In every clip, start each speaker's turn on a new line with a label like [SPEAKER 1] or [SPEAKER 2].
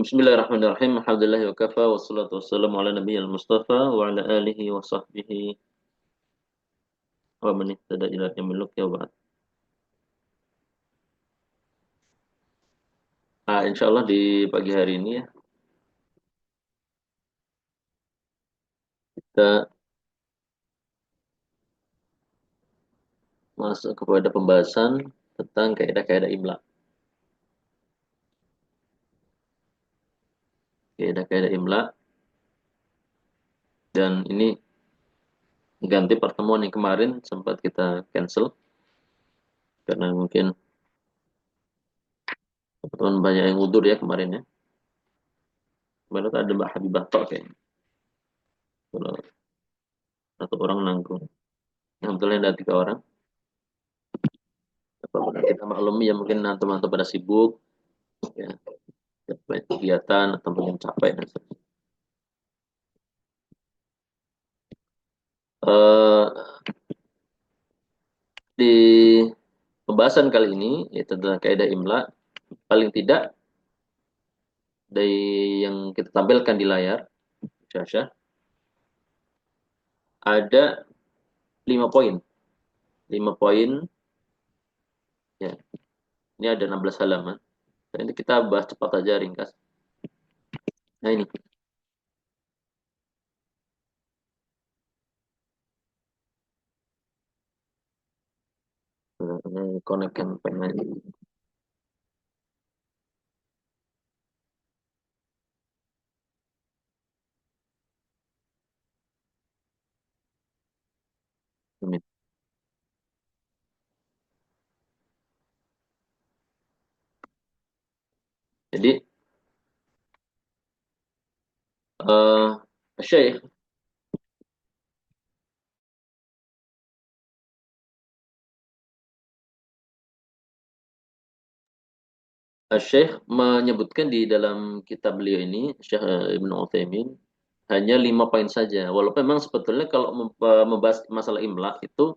[SPEAKER 1] Bismillahirrahmanirrahim. Alhamdulillah wa kafa wassalatu wassalamu ala nabiyil mustafa wa ala alihi wa sahbihi wa man ihtada ila yaumil qiyamah wa ba'd. Insyaallah di pagi hari ini ya kita masuk kepada pembahasan tentang kaidah-kaidah imla. Kaidah-kaidah imla, dan ini ganti pertemuan yang kemarin sempat kita cancel karena mungkin teman-teman banyak yang udur ya kemarin ya. Kemarin tuh ada Mbak Habibah Tok kayaknya. Kalau satu orang nanggung. Alhamdulillah ada 3 orang. Apabila kita maklumi ya mungkin teman-teman pada sibuk ya, baik kegiatan atau mungkin capek dan sebagainya. Eh, di pembahasan kali ini yaitu tentang kaidah imla, paling tidak dari yang kita tampilkan di layar Syasha ada 5 poin. 5 poin ya. Ini ada 16 halaman. Dan ini kita bahas cepat aja ringkas. Nah ini konekkan pengen. Jadi Syekh Syekh menyebutkan di dalam kitab beliau ini, Syekh Ibnu Utsaimin, hanya 5 poin saja. Walaupun memang sebetulnya kalau membahas masalah imla itu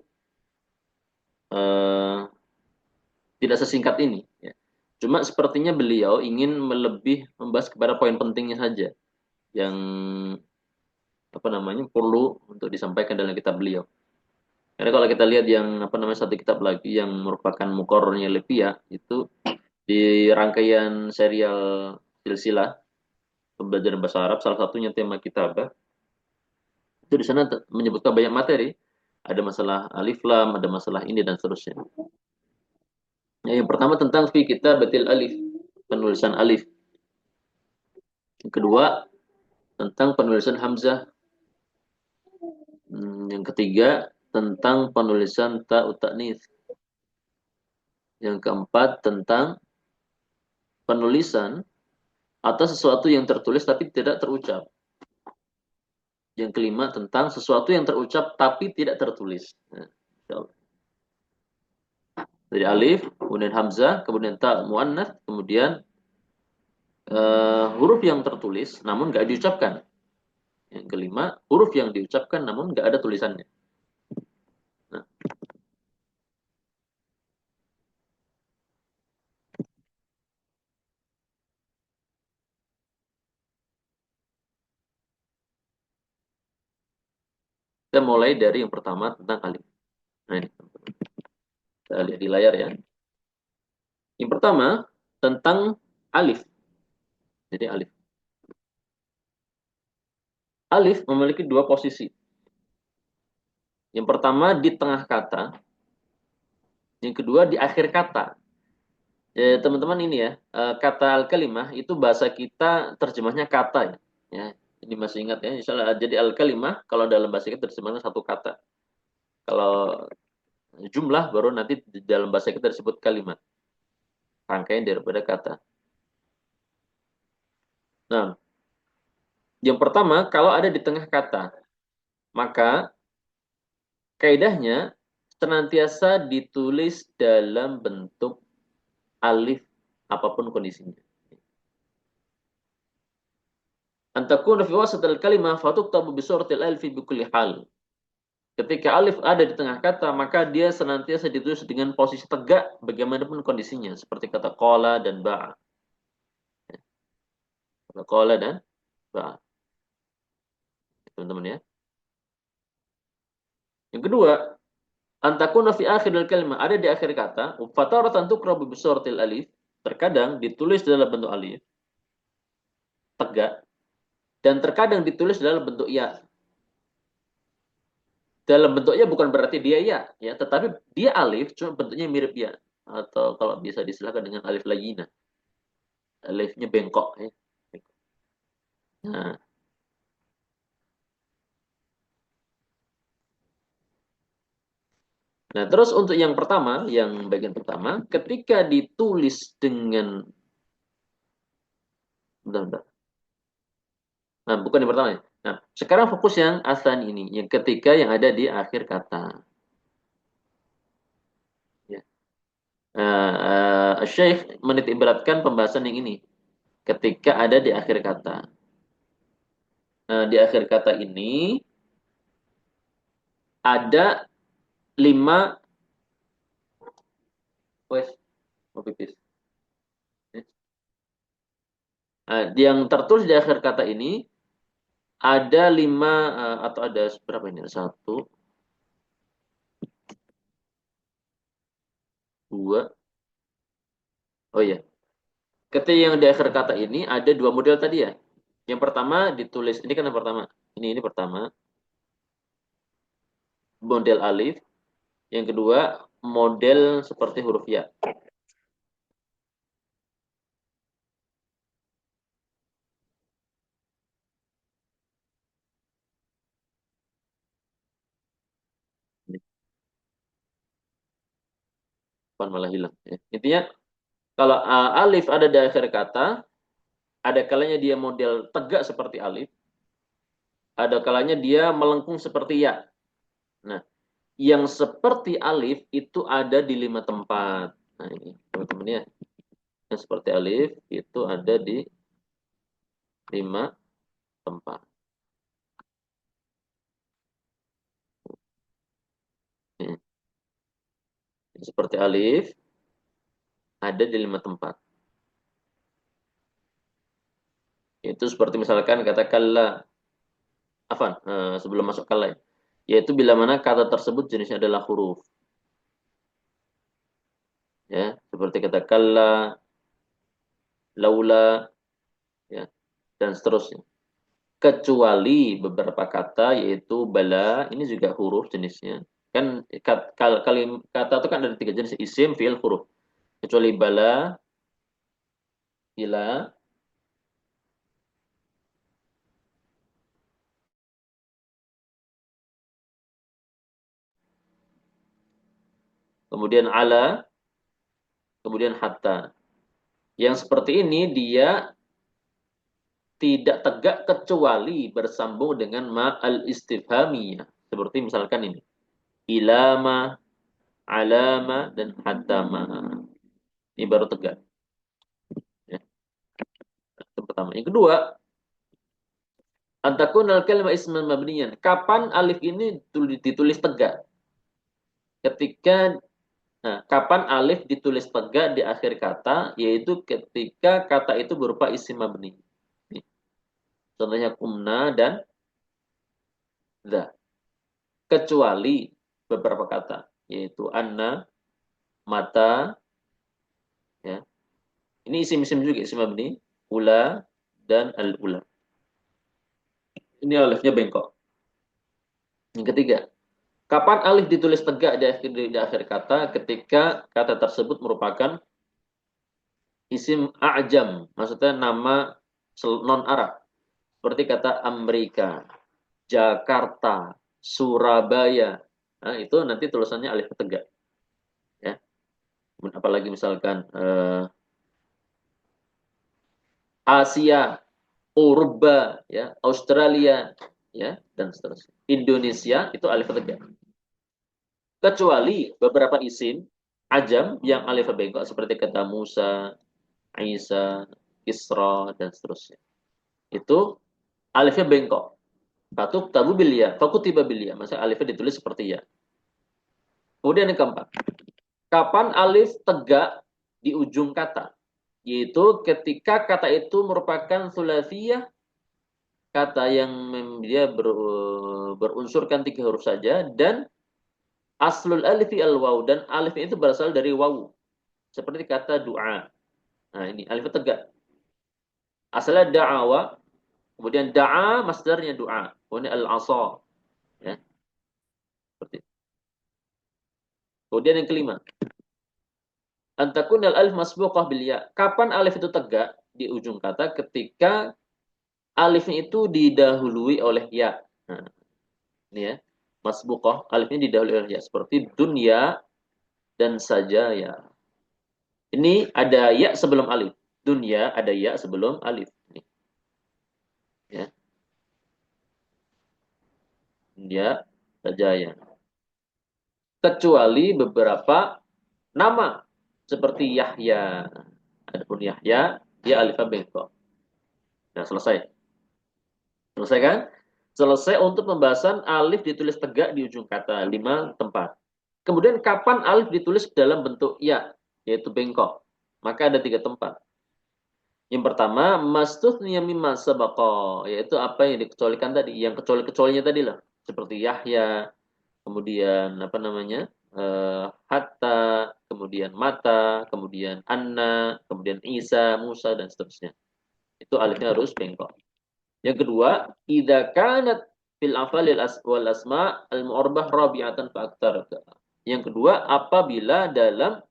[SPEAKER 1] eh, tidak sesingkat ini. Ya. Cuma sepertinya beliau ingin lebih membahas kepada poin pentingnya saja yang apa namanya perlu untuk disampaikan dalam kitab beliau. Karena kalau kita lihat yang apa namanya satu kitab lagi yang merupakan mukornya Levia itu di rangkaian serial silsilah pembelajaran bahasa Arab, salah satunya tema kitabah, itu di sana menyebutkan banyak materi. Ada masalah alif lam, ada masalah ini dan seterusnya. Ya, yang pertama tentang fi kitabatil alif, penulisan alif. Yang kedua tentang penulisan hamzah. Yang ketiga tentang penulisan ta'ut ta'nits. Yang keempat tentang penulisan atau sesuatu yang tertulis tapi tidak terucap. Yang kelima tentang sesuatu yang terucap tapi tidak tertulis. Nah, dari alif, kemudian hamzah, kemudian ta muannats, kemudian huruf yang tertulis namun nggak diucapkan. Yang kelima, huruf yang diucapkan namun nggak ada tulisannya. Nah, kita mulai dari yang pertama tentang alif. Nah, ini kita lihat di layar ya. Yang pertama tentang alif. Jadi alif. Alif memiliki 2 posisi. Yang pertama di tengah kata, yang kedua di akhir kata. Teman-teman ini ya, kata al-kalimah itu bahasa kita terjemahnya kata ya. Ya, ini masih ingat ya. Misalnya jadi al-kalimah kalau dalam bahasa kita terjemahnya satu kata. Kalau jumlah baru nanti di dalam bahasa kita disebut kalimat. Rangkaian daripada kata. Nah, yang pertama kalau ada di tengah kata, maka kaidahnya senantiasa ditulis dalam bentuk alif apapun kondisinya. Antakun fi wasatil kalimah fatuktabu bi suratil alfi bi kulli hal. Ketika alif ada di tengah kata, maka dia senantiasa ditulis dengan posisi tegak bagaimanapun kondisinya, seperti kata qala dan ba'a. Qala dan ba. Teman-teman ya. Yang kedua, antakuna fi akhiril kalimah, ada di akhir kata, fataratan tuqra bi bisuratil alif, terkadang ditulis dalam bentuk alif tegak dan terkadang ditulis dalam bentuk ya. Dalam bentuknya bukan berarti dia ya, ya, tetapi dia alif, cuma bentuknya mirip ya. Atau kalau bisa distilahkan dengan alif layina. Alifnya bengkok ya. Nah, nah, terus untuk yang pertama, yang bagian pertama, ketika ditulis dengan bentar, bentar. Nah, bukan yang pertama ya. Nah, sekarang fokus yang asan ini, yang ketika yang ada di akhir kata. Ya. Syekh menitik beratkan pembahasan yang ini ketika ada di akhir kata. Nah, di akhir kata ini ada 5 wes mau pipis. Nah, yang tertulis di akhir kata ini ada 5 atau ada berapa ini? Satu, dua. Oh iya. Ketika yang di akhir kata ini ada 2 model tadi ya. Yang pertama ditulis ini kan yang pertama. Ini pertama model alif. Yang kedua model seperti huruf ya. Bukan malah hilang. Ya. Intinya kalau alif ada di akhir kata, ada kalanya dia model tegak seperti alif, ada kalanya dia melengkung seperti ya. Nah, yang seperti alif itu ada di 5 tempat. Nah, ini teman-teman ya. Yang seperti alif itu ada di 5 tempat. Ini. Yang seperti alif ada di 5 tempat. Itu seperti misalkan kata kalla, afan, sebelum masuk kalla ya. Yaitu bila mana kata tersebut jenisnya adalah huruf. Ya, seperti kata kalla, laula, ya, dan seterusnya. Kecuali beberapa kata yaitu bala, ini juga huruf jenisnya. Kan kata itu kan ada 3 jenis, isim, fi'il, huruf. Kecuali bala, ila, kemudian ala, kemudian hatta. Yang seperti ini dia tidak tegak kecuali bersambung dengan ma'al istifhamiyah. Seperti misalkan ini. Ilama, alama, dan hatama. Ini baru tegak. Ya, itu pertama. Yang kedua, antakun al-kalimah isman mabniyan. Kapan alif ini ditulis tegak? Ketika kapan alif ditulis tegak di akhir kata, yaitu ketika kata itu berupa isim mabni. Contohnya kumna dan dha. Kecuali beberapa kata, yaitu anna, mata, ya. Ini isim-isim juga, isim mabni, ula, dan al-ula. Ini alifnya bengkok. Yang ketiga, kapan alif ditulis tegak di akhir kata? Ketika kata tersebut merupakan isim a'jam, maksudnya nama non-Arab. Seperti kata Amerika, Jakarta, Surabaya. Nah, itu nanti tulisannya alif tegak. Ya. Apalagi misalkan Asia, Urba, ya, Australia, ya, dan seterusnya. Indonesia itu alif tegak. Kecuali beberapa isim ajam yang alif bengkok seperti kata Musa, Isa, Kisra, dan seterusnya. Itu alifnya bengkok. Fatuk tabu bilia, fakutiba bilia. Masa alifnya ditulis seperti ya. Kemudian yang keempat, kapan alif tegak di ujung kata? Yaitu ketika kata itu merupakan sulasiyah, kata yang dia berunsurkan 3 huruf saja, dan aslul alifi al waw, dan alif itu berasal dari waw. Seperti kata doa. Nah, ini alif tegak. Asalnya da'awa, kemudian da'a masdarnya doa. Kemudian al-asa, ya. Seperti itu. Kemudian yang kelima, antakun al-alif masbuqah bil ya. Kapan alif itu tegak di ujung kata? Ketika alifnya itu didahului oleh ya. Nah, ini ya. Masbuqah, alifnya didahului oleh ya. Seperti dunya dan saja ya. Ini ada ya sebelum alif. Dunya ada ya sebelum alif. Ini, ya. Dunya saja ya. Kecuali beberapa nama seperti Yahya. Adapun Yahya, dia alifnya bengkok. Nah, selesai. Selesai kan? Selesai untuk pembahasan alif ditulis tegak di ujung kata, 5 tempat. Kemudian kapan alif ditulis dalam bentuk ya, yaitu bengkok? Maka ada 3 tempat. Yang pertama, mastuthniya mimma sabaqa, yaitu apa yang dikecualikan tadi, yang kecuali-kecualinya tadi lah, seperti Yahya, kemudian apa namanya? Hatta, kemudian mata, kemudian anna, kemudian Isa, Musa dan seterusnya. Itu alifnya harus bengkok. Yang kedua, idza kanat fil afalil wal asma al mu'arbah rabi'atan fa aktar. Yang kedua, apabila dalam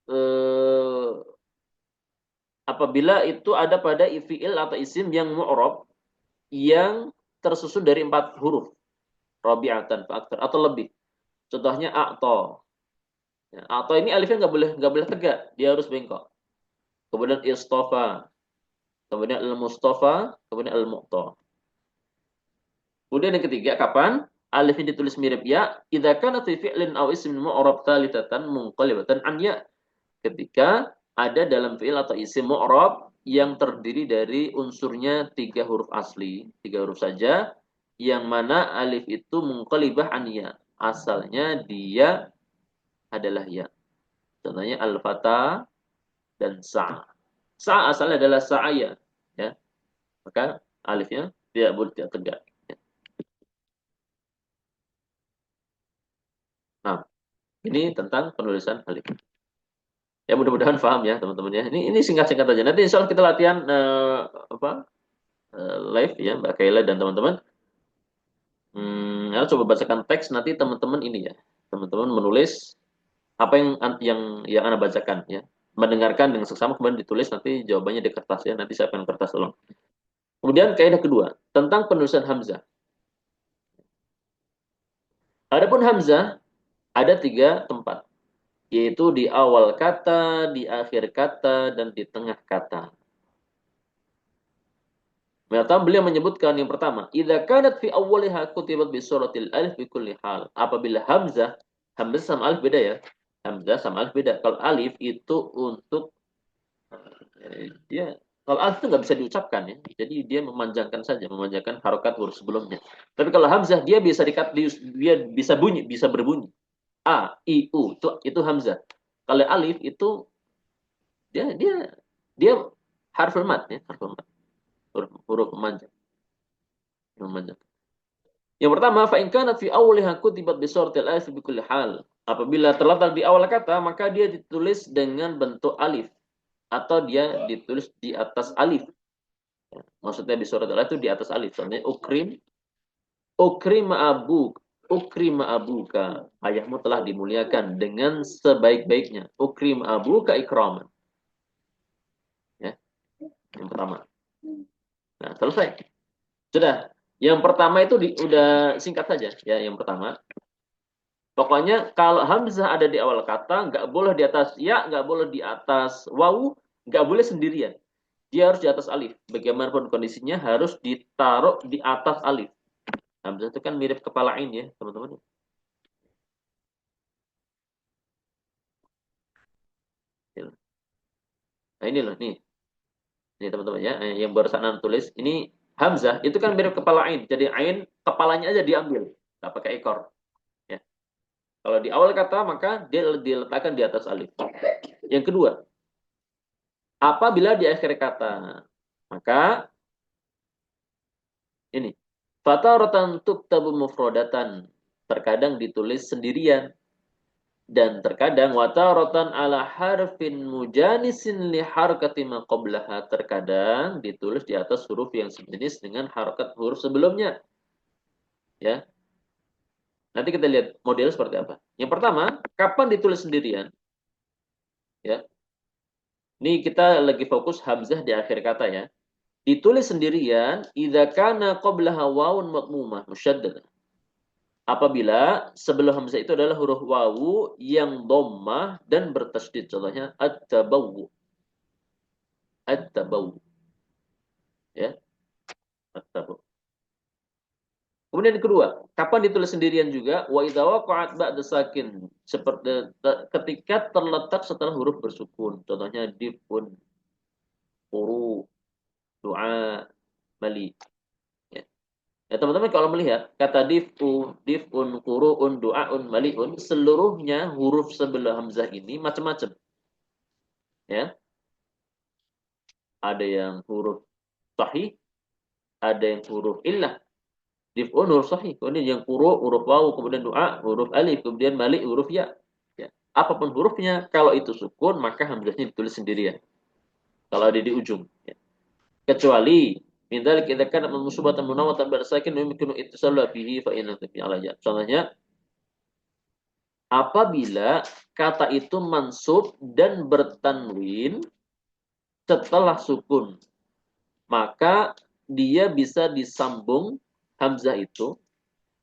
[SPEAKER 1] eh, apabila itu ada pada fi'il atau isim yang mu'rab yang tersusun dari 4 huruf, rabi'atan fa aktar atau lebih. Contohnya a'ta. Ya, a'ta ini alifnya nggak boleh tegak, dia harus bengkok. Kemudian istofa, kemudian al-mustafa, kemudian al-mu'ta. Kemudian yang ketiga, kapan alifnya ditulis mirip ya? Idza kana fi fi'lin aw ismin mu'rab tsalitsatan munqalibatan an ya. Ketika ada dalam fi'il atau isim mu'rab yang terdiri dari unsurnya 3 huruf asli, 3 huruf saja, yang mana alif itu munqalibah an ya. Asalnya dia adalah ya. Contohnya al-fata dan sa'. Sa' asalnya adalah sa'aya, ya. Maka alifnya tidak boleh tegak. Nah, ini tentang penulisan alif. Ya mudah-mudahan paham ya teman-teman ya. Ini singkat-singkat aja. Nanti insya Allah kita latihan live ya Mbak Kaila dan teman-teman. Ya, coba bacakan teks nanti teman-teman ini ya. Teman-teman menulis apa yang Anda bacakan ya. Mendengarkan dengan seksama kemudian ditulis nanti jawabannya di kertas ya. Nanti saya akan kertas tolong. Kemudian kaidah kedua tentang penulisan hamzah. Adapun hamzah ada 3 tempat, yaitu di awal kata, di akhir kata, dan di tengah kata. Maka beliau menyebutkan yang pertama, idza kanat fi awwaliha kutibat bi suratil alif bi kulli hal. Apabila hamzah, hamzah sama alif beda ya. Hamzah sama alif beda. Kalau alif itu untuk dia kalau alif itu nggak bisa diucapkan ya. Jadi dia memanjangkan saja, memanjangkan harokat huruf sebelumnya. Tapi kalau hamzah dia bisa dia bisa bunyi, bisa berbunyi. A, I, U itu hamzah. Kalau alif itu dia dia harf mat ya, harf mat. Huruf memanjang. Memanjang. Yang pertama, fa in kanat fi awwaliha kutibat bi suratil alif bi kulli hal. Apabila terletak di awal kata, maka dia ditulis dengan bentuk alif atau dia ditulis di atas alif. Maksudnya di surat al itu di atas alif. Soalnya ukrim abuk, ukrim abuka. Ayahmu telah dimuliakan dengan sebaik-baiknya. Ukrim abuka ikraman. Ya, yang pertama. Nah, selesai. Sudah. Yang pertama itu udah singkat saja ya yang pertama. Pokoknya kalau hamzah ada di awal kata, nggak boleh di atas ya, nggak boleh di atas wawu, nggak boleh sendirian. Dia harus di atas alif. Bagaimanapun kondisinya harus ditaruh di atas alif. Hamzah itu kan mirip kepala ain ya, teman-teman. Nah ini loh, nih. Ini teman-teman ya, yang barusan Anda tulis. Ini hamzah, itu kan mirip kepala ain. Jadi ain, kepalanya aja diambil. Nggak pakai ekor. Ya. Kalau di awal kata, maka dia diletakkan di atas alif. Yang kedua, Apabila di akhir kata. Maka ini. Fataratan tuktabu mufrodatan. Terkadang ditulis sendirian. Dan terkadang wataratan ala harfin mujanisin li harkati ma qablaha. Terkadang ditulis di atas huruf yang sejenis dengan harkat huruf sebelumnya. Ya. Nanti kita lihat model seperti apa. Yang pertama, kapan ditulis sendirian? Ya. Ini kita lagi fokus hamzah di akhir kata ya. Ditulis sendirian idza kana qablaha wawun madmumah musyaddadah. Apabila sebelum hamzah itu adalah huruf wawu yang dhammah dan bertasydid. Contohnya at-tabawwu. At-tabawwu. Ya, at-tabawwu. Kemudian yang kedua, kapan ditulis sendirian juga? Wa idza waqa'at ba'da sakin. Seperti ketika terletak setelah huruf bersukun. Contohnya difun, quru, du'a, mali. Ya. Ya, teman-teman kalau melihat kata difun, quru'un, du'aun, mali'un, seluruhnya huruf sebelum hamzah ini macam-macam. Ya. Ada yang huruf sahih, ada yang huruf illah. Dif'un huruf sahih, kemudian yang quru' huruf wawu, kemudian du'a huruf alif, kemudian mali' huruf ya. Ya. Apapun hurufnya, kalau itu sukun maka hamzahnya ditulis sendirian. Kalau ada di ujung. Ya. Kecuali min dzalik idza kana mansubatan munawwatan bil sakin yumkinu ittisalu bihi fa inna tabi alayya. Contohnya apabila kata itu mansub dan bertanwin setelah sukun, maka dia bisa disambung hamzah itu,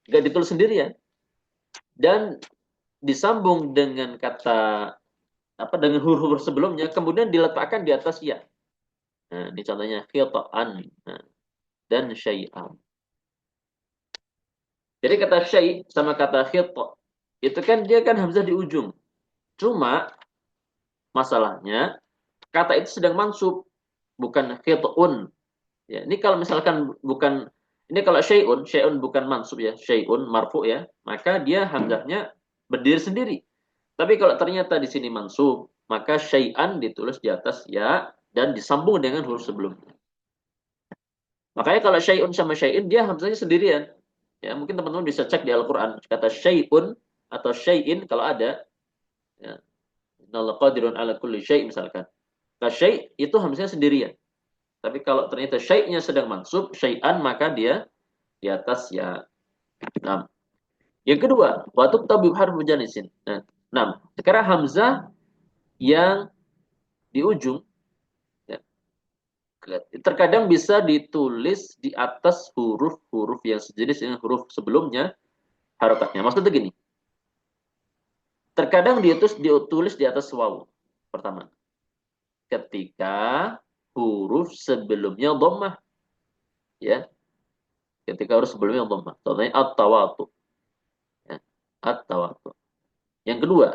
[SPEAKER 1] enggak ditulis sendirian, dan disambung dengan kata dengan huruf sebelumnya, kemudian diletakkan di atas ya. Nah, ini contohnya khita'an dan syai'an. Jadi kata syai' sama kata khita' itu kan dia kan hamzah di ujung. Cuma masalahnya kata itu sedang mansub, bukan khita'un. Ya, ini kalau misalkan bukan ini kalau syai'un bukan mansub ya, syai'un marfu ya, maka dia hamzahnya berdiri sendiri. Tapi kalau ternyata di sini mansub, maka syai'an ditulis di atas ya dan disambung dengan huruf sebelumnya. Makanya kalau syai'un sama syai'in dia hamzahnya sendirian. Ya, mungkin teman-teman bisa cek di Al-Qur'an kata syai'un atau syai'in kalau ada ya. Innallaha qadirun ala kulli syai' misalkan. Kata syai' itu hamzahnya sendirian. Tapi kalau ternyata syai'nya sedang mansub, syai'an maka dia di atas ya. Nah, yang kedua, wa tuktabu harfu janisin. Nah, sekarang hamzah yang di ujung ya, terkadang bisa ditulis di atas huruf-huruf yang sejenis dengan huruf sebelumnya harokatnya. Maksudnya gini, terkadang ditulis di atas wawu pertama ketika huruf sebelumnya dhammah ya, ketika huruf sebelumnya dhammah, contohnya at-tawatu ya, at-tawatu. Yang kedua,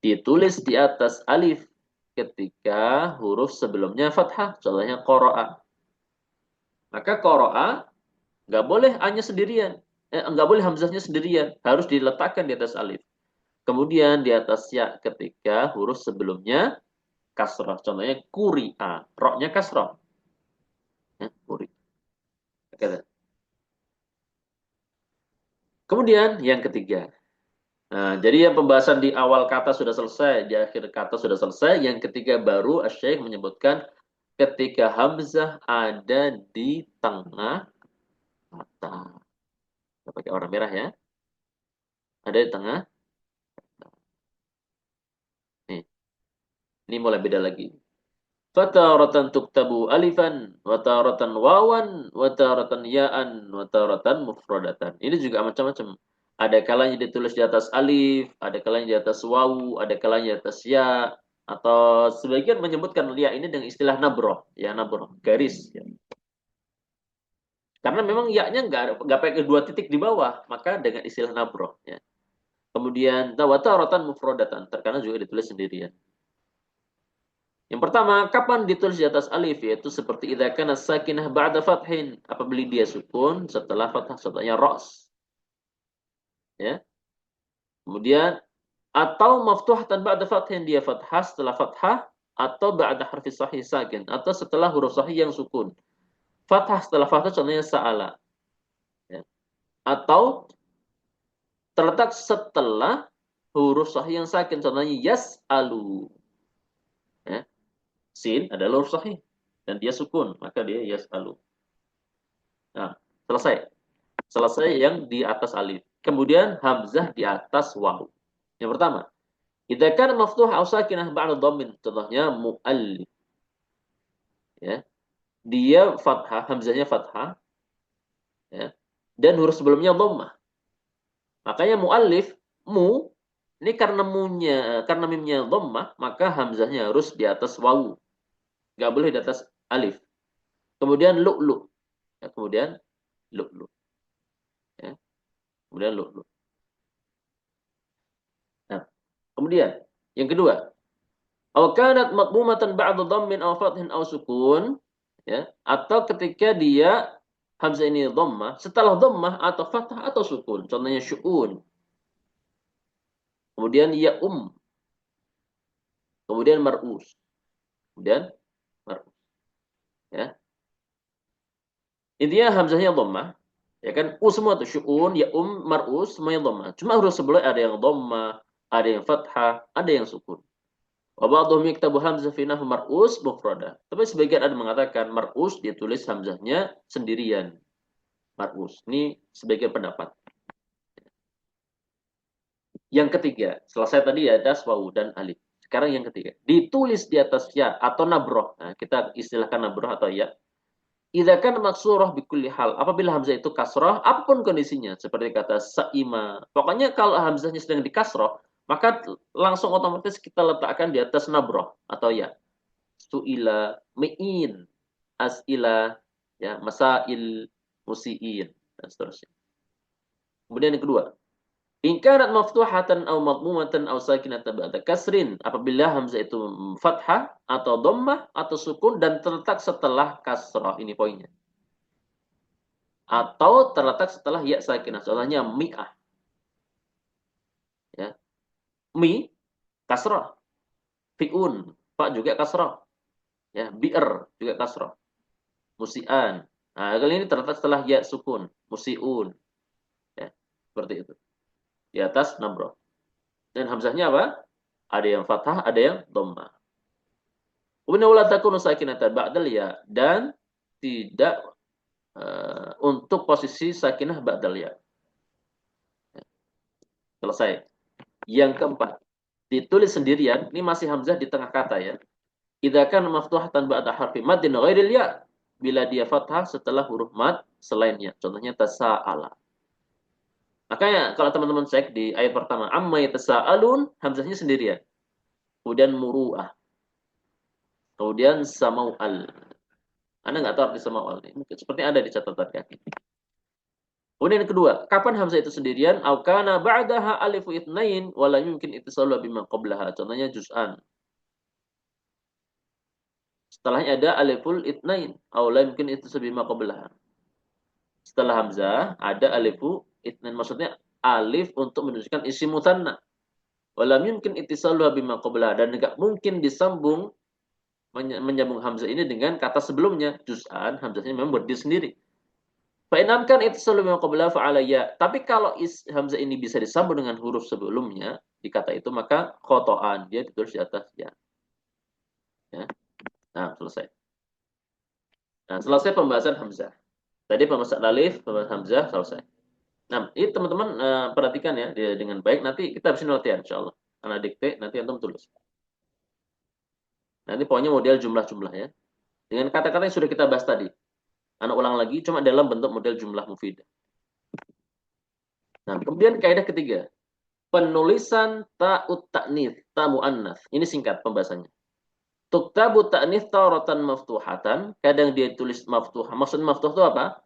[SPEAKER 1] ditulis di atas alif ketika huruf sebelumnya fathah, contohnya qara'a. Maka qara'a nggak boleh hanya sendirian, nggak boleh hamzahnya sendirian, harus diletakkan di atas alif. Kemudian di atas ya ketika huruf sebelumnya kasrah, contohnya kuri'a, roknya kasrah. Ya, kuri. Kemudian yang ketiga, nah, jadi yang pembahasan di awal kata sudah selesai, di akhir kata sudah selesai. Yang ketiga baru Asy-Syaikh menyebutkan ketika hamzah ada di tengah kata. Kita pakai warna merah ya. Ada di tengah. Nih, ini mulai beda lagi. Fataratan tuktabu alifan, wataratan wawan, wataratan ya'an, wataratan mufradatan. Ini juga macam-macam. Ada kalanya ditulis di atas alif, ada kalanya di atas wawu, ada kalanya di atas ya, atau sebagian menyebutkan ya ini dengan istilah nabroh, ya nabroh, garis. Ya. Karena memang ya-nya nggak pakai dua titik di bawah, maka dengan istilah nabroh. Ya. Kemudian wataratan mufradatan, terkadang juga ditulis sendirian. Yang pertama, kapan ditulis di atas alif? Yaitu seperti idza kana sakinah ba'da fathin, apabila dia sukun setelah fathah, contohnya ra's. Ya. Kemudian atau maftuhatan ba'da fathin, dia fathah setelah fathah, atau ba'da harfi sahih sakin, atau setelah huruf sahih yang sukun. Fathah setelah fathah contohnya sa'ala. Ya. Atau terletak setelah huruf sahih yang sakin, contohnya yas'alu. Ya. Sin adalah huruf sahih dan dia sukun, maka dia yas'alu. Nah, selesai. Selesai yang di atas alif. Kemudian hamzah di atas waw. Yang pertama, idza kana maftuh aw sakinah ba'da dhammin, contohnya muallif. Ya. Dia fathah, hamzahnya fathah, ya. Dan huruf sebelumnya dhammah. Makanya muallif, mu ini karena mimnya dhammah, maka hamzahnya harus di atas waw. Enggak boleh di atas alif. Kemudian lu'lu. Ya, kemudian lu'lu. Ya. Kemudian lu'lu. Nah, kemudian yang kedua, aw kanat madmumatan ba'da dhammin aw fathin aw sukun, ya, atau ketika dia hamzah ini dhammah, setelah dhammah atau fathah atau sukun, contohnya syu'un. Kemudian ya kemudian mar'us. Kemudian mar'us, ya. Intinya hamzahnya dhammah, ya kan? Semua tuh syu'un, ya mar'us semuanya dhammah. Cuma huruf sebelumnya ada yang dhammah, ada yang fathah, ada yang sukun. Wa ba'dhum yaktabu hamzah fi nahwu mar'us mufrada. Tapi sebagian ada mengatakan mar'us ditulis hamzahnya sendirian. Mar'us. Ini sebagian pendapat. Yang ketiga, selesai tadi ya das, wawu dan alif. Sekarang yang ketiga, ditulis di atas ya atau nabroh. Nah, kita istilahkan nabroh atau ya. Idza kana maksurah bi kulli hal. Apabila hamzah itu kasrah, apapun kondisinya, seperti kata sa'ima. Pokoknya kalau hamzahnya sedang di kasrah, maka langsung otomatis kita letakkan di atas nabroh atau ya. Su'ila, mi'in, as'ila, ya, masail, musiin, dan seterusnya. Kemudian yang kedua, in kanat maftuhatan aw madmumatan aw sakinatan ba'da kasrin, apabila hamzah itu fathah atau dhammah atau sukun dan terletak setelah kasrah, ini poinnya. Atau terletak setelah ya sakinah, contohnya mi'ah. Ya. Mi kasrah, fi'un, fa juga kasrah. Ya, bi'r juga kasrah. Musian. Nah, kali ini terletak setelah ya sukun, musiun. Ya, seperti itu. Di atas nabroh. Dan hamzahnya apa? Ada yang fathah, ada yang dhammah. Kemudian wala takunu sakinatan ba'dal ya, dan tidak untuk posisi sakinah ba'dal ya. Selesai. Yang keempat, ditulis sendirian, ini masih hamzah di tengah kata ya. Idza kana maftuhatan ba'da harfi maddin ghairil ya, bila dia fathah setelah huruf mad selainnya. Contohnya tasa'ala. Makanya kalau teman-teman cek di ayat pertama, amma yatasaalun, hamzahnya sendirian. Kemudian muru'ah. Kemudian samau'al. Anda nggak tahu arti samau'al. Seperti ada di catatan kaki. Kemudian yang kedua, kapan hamzah itu sendirian? Au kana ba'daha alifu itsnain wa la yumkin ittisalu bima qablaha. Contohnya juz'an. Setelahnya ada aliful itsnain, au la yumkin ittisalu bima qablaha. Setelah hamzah ada alifu itsnain, maksudnya alif untuk menunjukkan isim mutsanna. Wa lam yumkin ittisalu bima qablaha, dan enggak mungkin disambung menyambung hamzah ini dengan kata sebelumnya. Juz'an, hamzahnya memang berdiri sendiri. Fa'inamkan itu selalu qabla fa'ala ya. Tapi kalau hamzah ini bisa disambung dengan huruf sebelumnya di kata itu, maka khotoan, dia ditulis di atas ya. Ya. Nah, selesai. Nah, selesai pembahasan hamzah. Tadi pembahasan alif, pembahasan hamzah, selesai. Nah, ini teman-teman perhatikan ya dengan baik. Nanti kita bisa latihan insyaallah. Anak dikte, nanti antum tulis. Nanti pokoknya model jumlah-jumlah ya. Dengan kata-kata yang sudah kita bahas tadi. Anak ulang lagi, cuma dalam bentuk model jumlah mufidah. Nah, kemudian kaidah ketiga. Penulisan ta'ut ta'nits, ta muannats. Ini singkat pembahasannya. Tuktabu ta'nits taratan maftuhatan, kadang dia tulis maftuh. Maksud maftuh itu apa?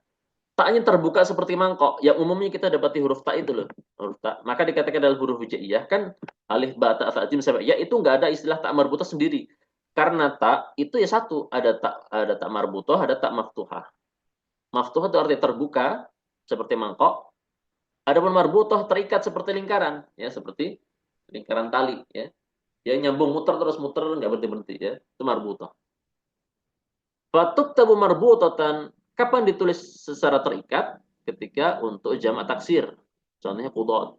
[SPEAKER 1] Ta'nya terbuka seperti mangkok. Yang umumnya kita dapati huruf ta itu loh. Huruf ta. Maka dikatakan dalam huruf hijaiyah kan alif ba ta ta jim sampai ya itu enggak ada istilah ta marbutah sendiri. Karena ta itu ya satu, ada ta marbutah, ada ta maftuhah. Maftuhah itu artinya terbuka seperti mangkok. Adapun marbutah terikat seperti lingkaran, ya seperti lingkaran tali, ya. Ya nyambung muter terus muter nggak berhenti-berhenti ya. Itu marbutah. Fatuktabu marbutatan, kapan ditulis secara terikat? Ketika untuk jamak taksir. Contohnya qudot.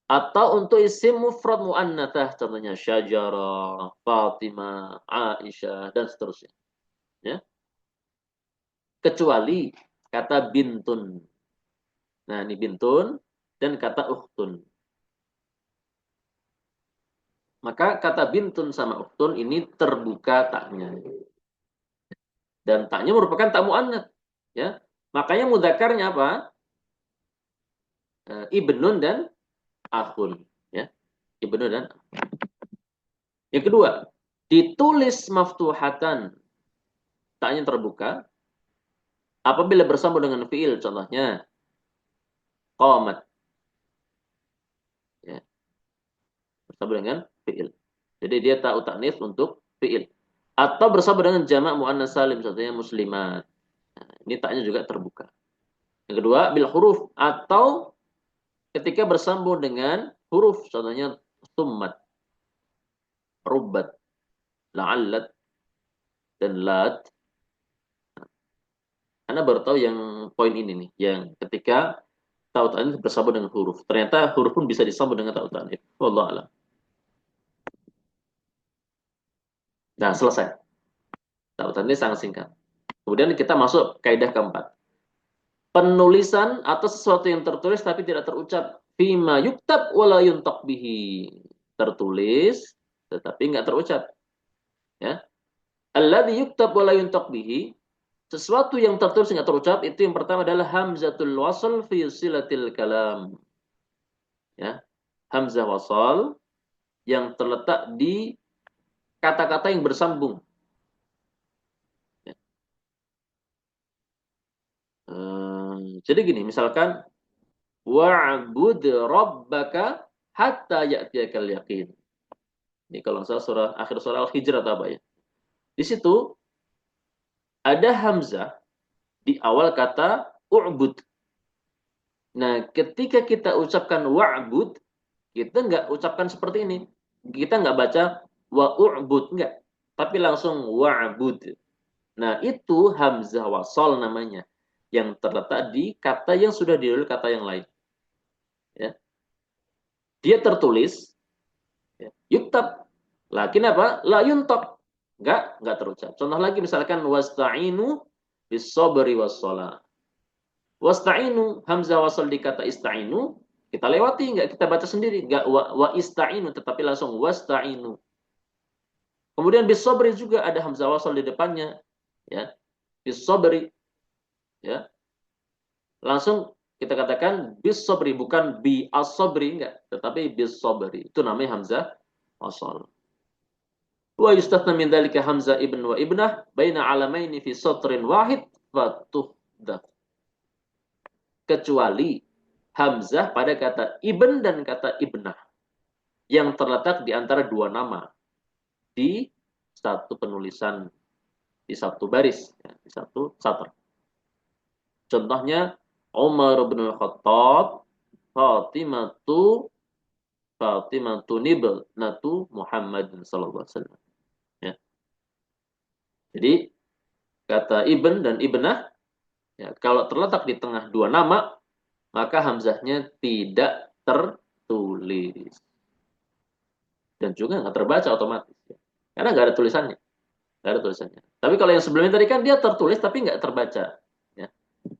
[SPEAKER 1] Atau untuk isim mufrad muannatsah, contohnya Syajarah, Fatimah, Aisyah dan seterusnya. Ya. Kecuali kata bintun. Nah, ini bintun dan kata ukhtun. Maka kata bintun sama ukhtun ini terbuka taknya. Dan taknya merupakan tak muannats, ya. Makanya mudzakarnya apa? Ibnun dan akhun, ya. Ibnun dan yang kedua, ditulis maftuhatan, taknya terbuka apabila bersambung dengan fiil, contohnya qamat, ya, bersambung dengan fiil. Jadi dia ta'u ta'nits untuk fiil. Atau bersambung dengan jamak muannats salim, contohnya muslimat. Nah, ini taknya juga terbuka. Yang kedua, bil huruf atau ketika bersambung dengan huruf, contohnya summat, rubat, la'allat, dan lat. Anda baru tahu yang poin ini nih, yang ketika ta'u ta'nits bersambung dengan huruf. Ternyata huruf pun bisa disambung dengan ta'u ta'nits. Wallahu a'lam. Nah, selesai. Ta'u ta'nits sangat singkat. Kemudian kita masuk kaidah keempat. Penulisan atau sesuatu yang tertulis tapi tidak terucap. Fima yuktab wala yuntaq bihi. Tertulis tetapi nggak terucap. Ya. Alladhi yuktab wala yuntaq bihi. Sesuatu yang tertulis nggak terucap itu yang pertama adalah hamzatul wasl fi silatil kalam. Ya. Hamzah wasal yang terletak di kata-kata yang bersambung. Ya. Jadi gini, misalkan wa'bud rabbaka hatta ya'tiyakal yaqin. Ini kalau salah surah akhir surah Al-Hijr atau apa ya. Di situ ada hamzah di awal kata u'bud. Nah, ketika kita ucapkan wa'bud, kita nggak ucapkan seperti ini. Kita nggak baca wa'u'bud, nggak. Tapi langsung wa'bud. Nah, itu hamzah wasal namanya. Yang terletak di kata yang sudah didahului kata yang lain. Ya. Dia tertulis, ya, yuktab. Lakin apa? La yuntab. Enggak terucap. Contoh lagi misalkan wasta'inu bis sabri was shalah. Wasta'inu, hamzah wasal di kata ista'inu, kita lewati, enggak kita baca sendiri, enggak wa ista'inu, tetapi langsung wasta'inu. Kemudian bis sabri juga ada hamzah wasal di depannya, ya. Bis sabri, ya. Langsung kita katakan bis sabri, bukan bi as-sabri, enggak, tetapi bis sabri. Itu namanya hamzah wasal. Wa yustathna min dzalika hamzah ibn wa ibnah baina alamaini fi satrin wahid fatuhdaf. Kecuali hamzah pada kata ibn dan kata ibnah yang terletak di antara dua nama di satu penulisan, di satu baris, ya, di satu satr. Contohnya Umar bin Khattab, Fatimatu Fatimatu nibnatu Muhammad sallallahu alaihi wasallam. Ya. Jadi kata ibn dan ibnah, ya, kalau terletak di tengah dua nama, maka hamzahnya tidak tertulis. Dan juga nggak terbaca otomatis. Ya. Karena nggak ada tulisannya. Nggak ada tulisannya. Tapi kalau yang sebelumnya tadi kan dia tertulis tapi nggak terbaca. Ya.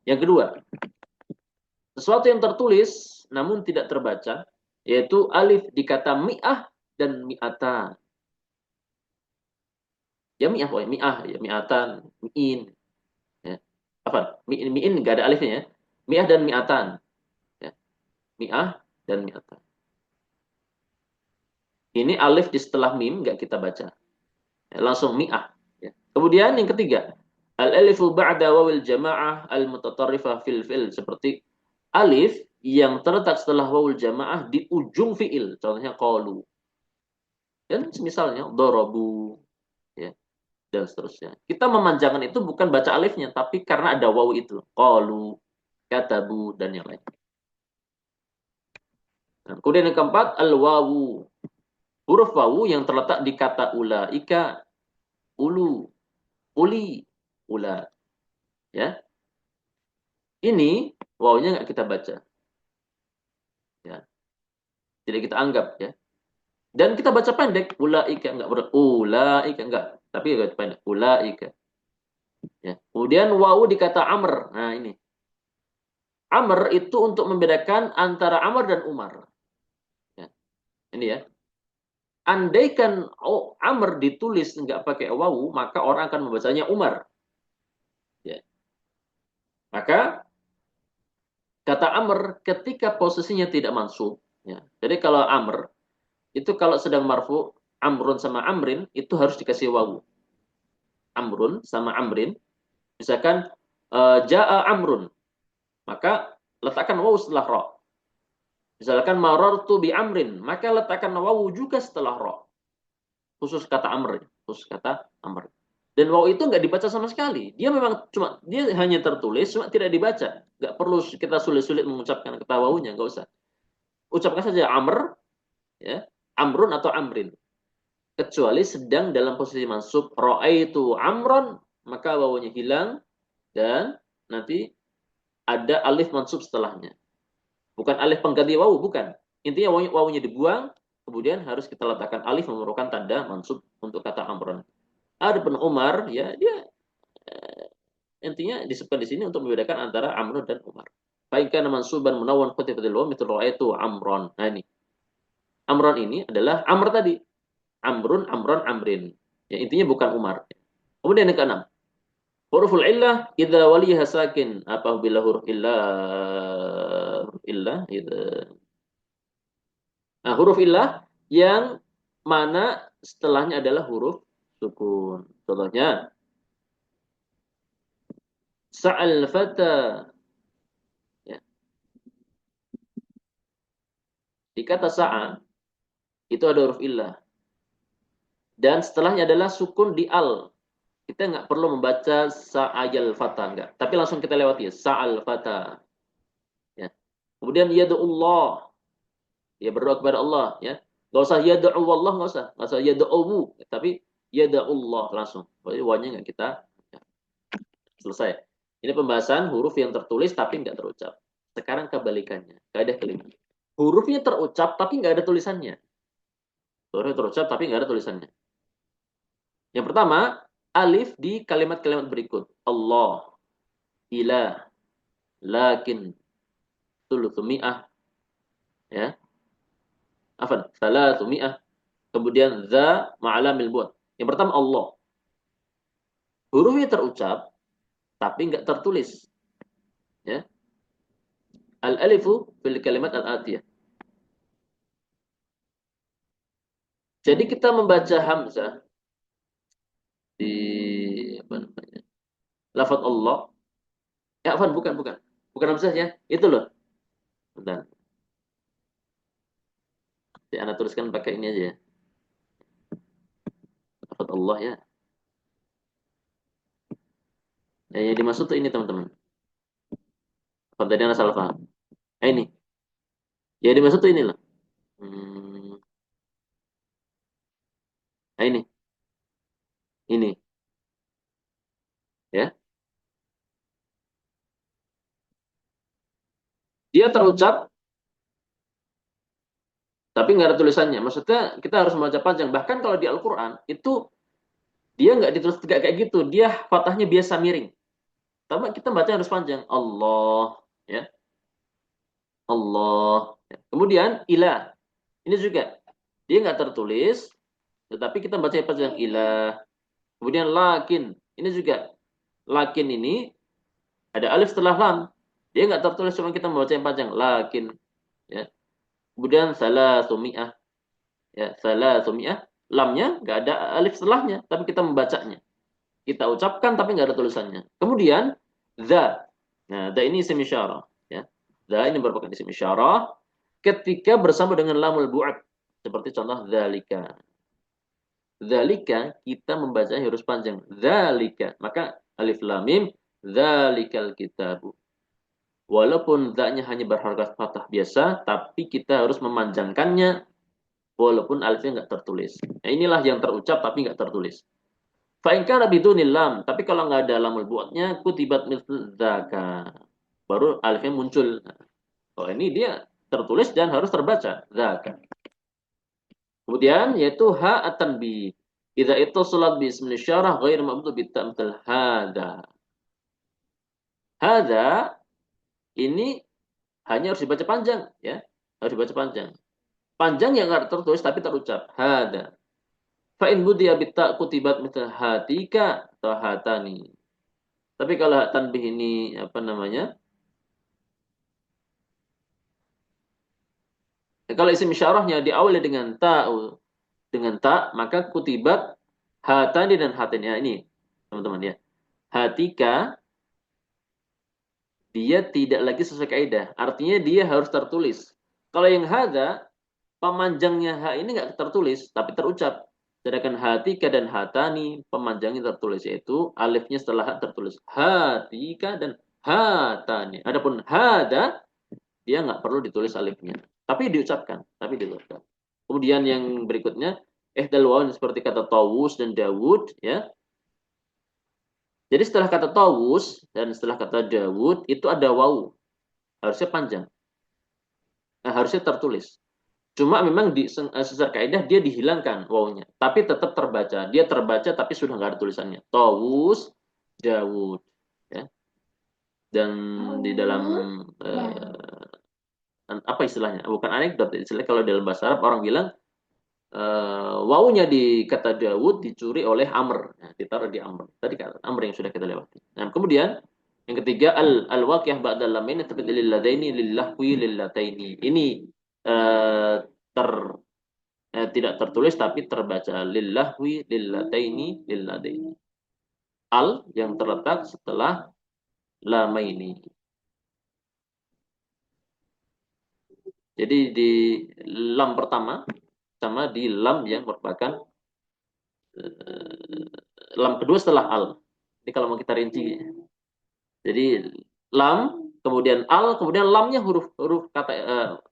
[SPEAKER 1] Yang kedua, sesuatu yang tertulis namun tidak terbaca, yaitu alif di kata mi'ah dan mi'atan. Ya mi'ah, pokoknya mi'ah, ya mi'atan, mi'in. Ya. Apa? Mi'in nggak ada alifnya ya. Mi'ah dan mi'atan. Ya. Mi'ah dan mi'atan. Ini alif di setelah mim nggak kita baca. Ya, langsung mi'ah. Ya. Kemudian yang ketiga, al-alifu ba'da wawil jama'ah al-mutatarrifah fil fi'il. Seperti alif yang terletak setelah wawul jamaah di ujung fi'il. Contohnya qalu. Dan misalnya dorobu. Ya, dan seterusnya. Kita memanjangkan itu bukan baca alifnya, tapi karena ada wawu itu. Qalu, katabu, dan yang lain. Nah, kemudian yang keempat, al-wawu. Huruf wawu yang terletak di kata ulaika, ulu, uli, ula. Ya, ini wawunya nggak kita baca. Ya, tidak kita anggap ya. Dan kita baca pendek, ulaika enggak berat, ulaika enggak, tapi baca pendek, ulaika. Ya. Kemudian wawu di kata amr. Nah, ini. Amr itu untuk membedakan antara Amr dan Umar. Ya. Ini ya. Andaikan Amr ditulis enggak pakai wawu, maka orang akan membacanya Umar. Ya. Maka kata Amr ketika posisinya tidak mansub, ya. Jadi kalau Amr itu kalau sedang marfu, Amrun sama Amrin itu harus dikasih wawu. Amrun sama Amrin, misalkan jaa Amrun, maka letakkan wawu setelah ro. Misalkan marartu bi Amrin, maka letakkan wawu juga setelah ro. Khusus kata Amr, khusus kata Amr. Dan wawu itu nggak dibaca sama sekali. Dia memang dia hanya tertulis, cuma tidak dibaca. Nggak perlu kita sulit-sulit mengucapkan kata wawunya, nggak usah. Ucapkan saja Amr, ya, Amrun atau Amrin. Kecuali sedang dalam posisi mansub, ra'aitu Amron, maka wawunya hilang dan nanti ada alif mansub setelahnya. Bukan alif pengganti wawu, bukan. Intinya wawunya dibuang, kemudian harus kita letakkan alif memerlukan tanda mansub untuk kata Amron. Adapun Umar, ya dia intinya disebutkan di sini untuk membedakan antara Amrun dan Umar. Baik kana mansuban munawwan khutifatil waw mithl ra'aitu Amron. Nah ini. Amron ini adalah Amr tadi. Amrun, Amron, Amrin. Ya intinya bukan Umar. Kemudian yang keenam. Huruful illah idza waliha sakin. Apa bila huruf illah idza. Nah, huruf illah yang mana setelahnya adalah huruf sukun. Contohnya sa'al fata. Ya. Di kata sa'a itu ada huruf illah. Dan setelahnya adalah sukun di al. Kita nggak perlu membaca sa'ayal fata, enggak. Tapi langsung kita lewati, sa'al fata. Ya. Kemudian yad'ullah. Ya berdoa kepada Allah. Ya. Nggak usah yad'u Allah, nggak usah. Nggak usah yad'uwu. Tapi yad'ullah langsung. Jadi wawunya nggak kita. Ya. Selesai. Ini pembahasan huruf yang tertulis tapi nggak terucap. Sekarang kebalikannya. Kaidah kelima. Hurufnya terucap tapi nggak ada tulisannya. Hurufnya terucap tapi nggak ada tulisannya. Yang pertama, alif di kalimat-kalimat berikut. Allah, ilah, lakin, thuluthumi'ah, ya, afan, salathumi'ah, kemudian za ma'alamil buat. Yang pertama Allah. Hurufnya terucap tapi nggak tertulis. Ya. Al-alifu fil kalimat al-atiyah. Jadi kita membaca hamzah di apa namanya? Lafaz Allah. Ya, afan bukan bukan. Bukan hamzah ya. Itu loh. Bentar. Jadi Anda tuliskan pakai ini aja ya. Lafaz Allah ya. Ya, yang dimaksud tuh ini teman-teman. Kalau tadi Anda salah paham. Ini. Ya dimaksud tuh ini loh. Hmm, nah ini. Ini. Ya. Dia terucap tapi nggak ada tulisannya. Maksudnya kita harus membaca panjang. Bahkan kalau di Al-Quran itu dia nggak ditulis tegak kayak gitu. Dia fathahnya biasa miring. Tapi kita baca harus panjang. Allah, ya, Allah. Ya. Kemudian ilah. Ini juga dia nggak tertulis, tetapi kita baca panjang ilah. Kemudian lakin. Ini juga lakin ini ada alif setelah lam. Dia nggak tertulis, cuma kita membaca yang panjang. Lakin. Ya. Kemudian salah sumi'ah. Ya, salah sumi'ah. Lamnya nggak ada alif setelahnya, tapi kita membacanya. Kita ucapkan tapi nggak ada tulisannya. Kemudian za. Nah, za ini isim isyarah, ya. Za ini merupakan isim isyarah ketika bersama dengan lamul bu'ad. Seperti contoh zalika. Zalika kita membaca huruf panjang. Zalika. Maka alif lam mim zalikal kitabu. Walaupun za-nya hanya berharokat fathah biasa, tapi kita harus memanjangkannya walaupun alifnya nggak tertulis. Nah, inilah yang terucap tapi nggak tertulis. Fa in kana bidunil lam, tapi kalau nggak ada lamul buatnya kutibat mithl dzaka. Baru alifnya muncul. Oh, ini dia tertulis dan harus terbaca. Dzaka. Kemudian yaitu ha at-tanbih. Idza ittasalat bi ismi isyarah ghair mamdu bi ta'mthal hada. Hada ini hanya harus dibaca panjang ya. Harus dibaca panjang. Panjang yang nggak tertulis tapi terucap. Hada. Fa in budiya bi ta kutibat mithl hatika atau hatani. Tapi kalau tanbih ini apa namanya? Kalau isim isyarahnya diawali dengan ta, maka kutibat hatani dan hatani. Ya, ini teman-teman ya. Hatika dia tidak lagi sesuai kaidah. Artinya dia harus tertulis. Kalau yang hada, pemanjangnya ha ini nggak tertulis, tapi terucap. Sedangkan hatika dan hatani, pemanjangnya tertulis, yaitu alifnya setelah ha tertulis. Hatika dan hatani. Adapun hada, dia nggak perlu ditulis alifnya. Tapi diucapkan. Kemudian yang berikutnya, ihdal wawan seperti kata Tawus dan Dawud, ya. Jadi setelah kata Tawus dan setelah kata Dawud itu ada wawu, harusnya panjang, harusnya tertulis. Cuma memang secara kaidah dia dihilangkan wawunya, tapi tetap terbaca. Dia terbaca tapi sudah nggak ada tulisannya. Tawus, Dawud, ya. Dan di dalam apa istilahnya? Bukan anekdot, istilahnya kalau dalam bahasa Arab orang bilang wawunya di kata Dawud dicuri oleh Amr. Nah, ditaruh di Amr. Tadi kata Amr yang sudah kita lewati. Nah, kemudian yang ketiga al-waqiyah ba'dal lamain tapi lilladaini lillahwi lillataini. Ini uh, ter tidak tertulis tapi terbaca lillahwi lillataini lilladaini. Al yang terletak setelah lamaini. Jadi di lam pertama sama di lam yang merupakan lam kedua setelah al. Ini kalau mau kita rinci. Jadi lam, kemudian al, kemudian lamnya huruf kata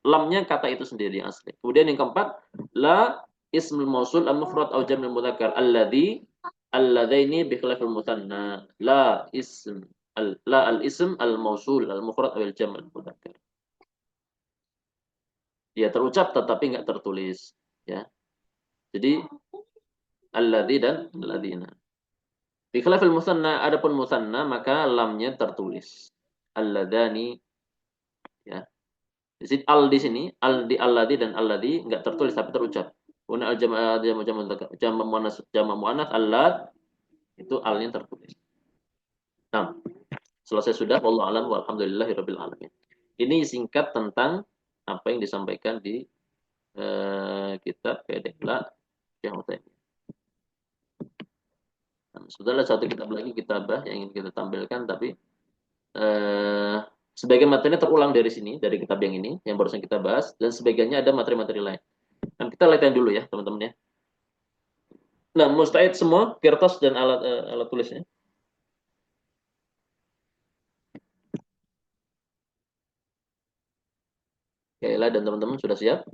[SPEAKER 1] lamnya kata itu sendiri yang asli. Kemudian yang keempat la ismul mausul al mufrad au jam'ul mudzakkar alladzi alladzaini bi khilafil mutsanna la ism la al ism al mausul al mufrad al jam'ul mudzakkar. Dia terucap tetapi nggak tertulis, ya. Jadi alladzi dan alladzina. Bi khilafil musanna, adapun musanna maka lamnya tertulis. Alladzani, ya. Di sini al di sini, al di alladzi dan alladzi enggak tertulis tapi terucap. Kemudian al jama' muannas allad itu alnya tertulis. Nah, selesai sudah wallahu alam walhamdulillahirabbil alamin. Ini singkat tentang apa yang disampaikan di kitab Pedekla Syekh Utsaimin. Nah, sudahlah satu kitab lagi kitabah yang ingin kita tampilkan tapi sebagian materinya terulang dari sini, dari kitab yang ini, yang barusan kita bahas, dan sebagiannya ada materi-materi lain. Dan kita lihat dulu ya, teman-teman ya. Nah, mustahid semua, kertas dan alat tulisnya. Kayla dan teman-teman sudah siap?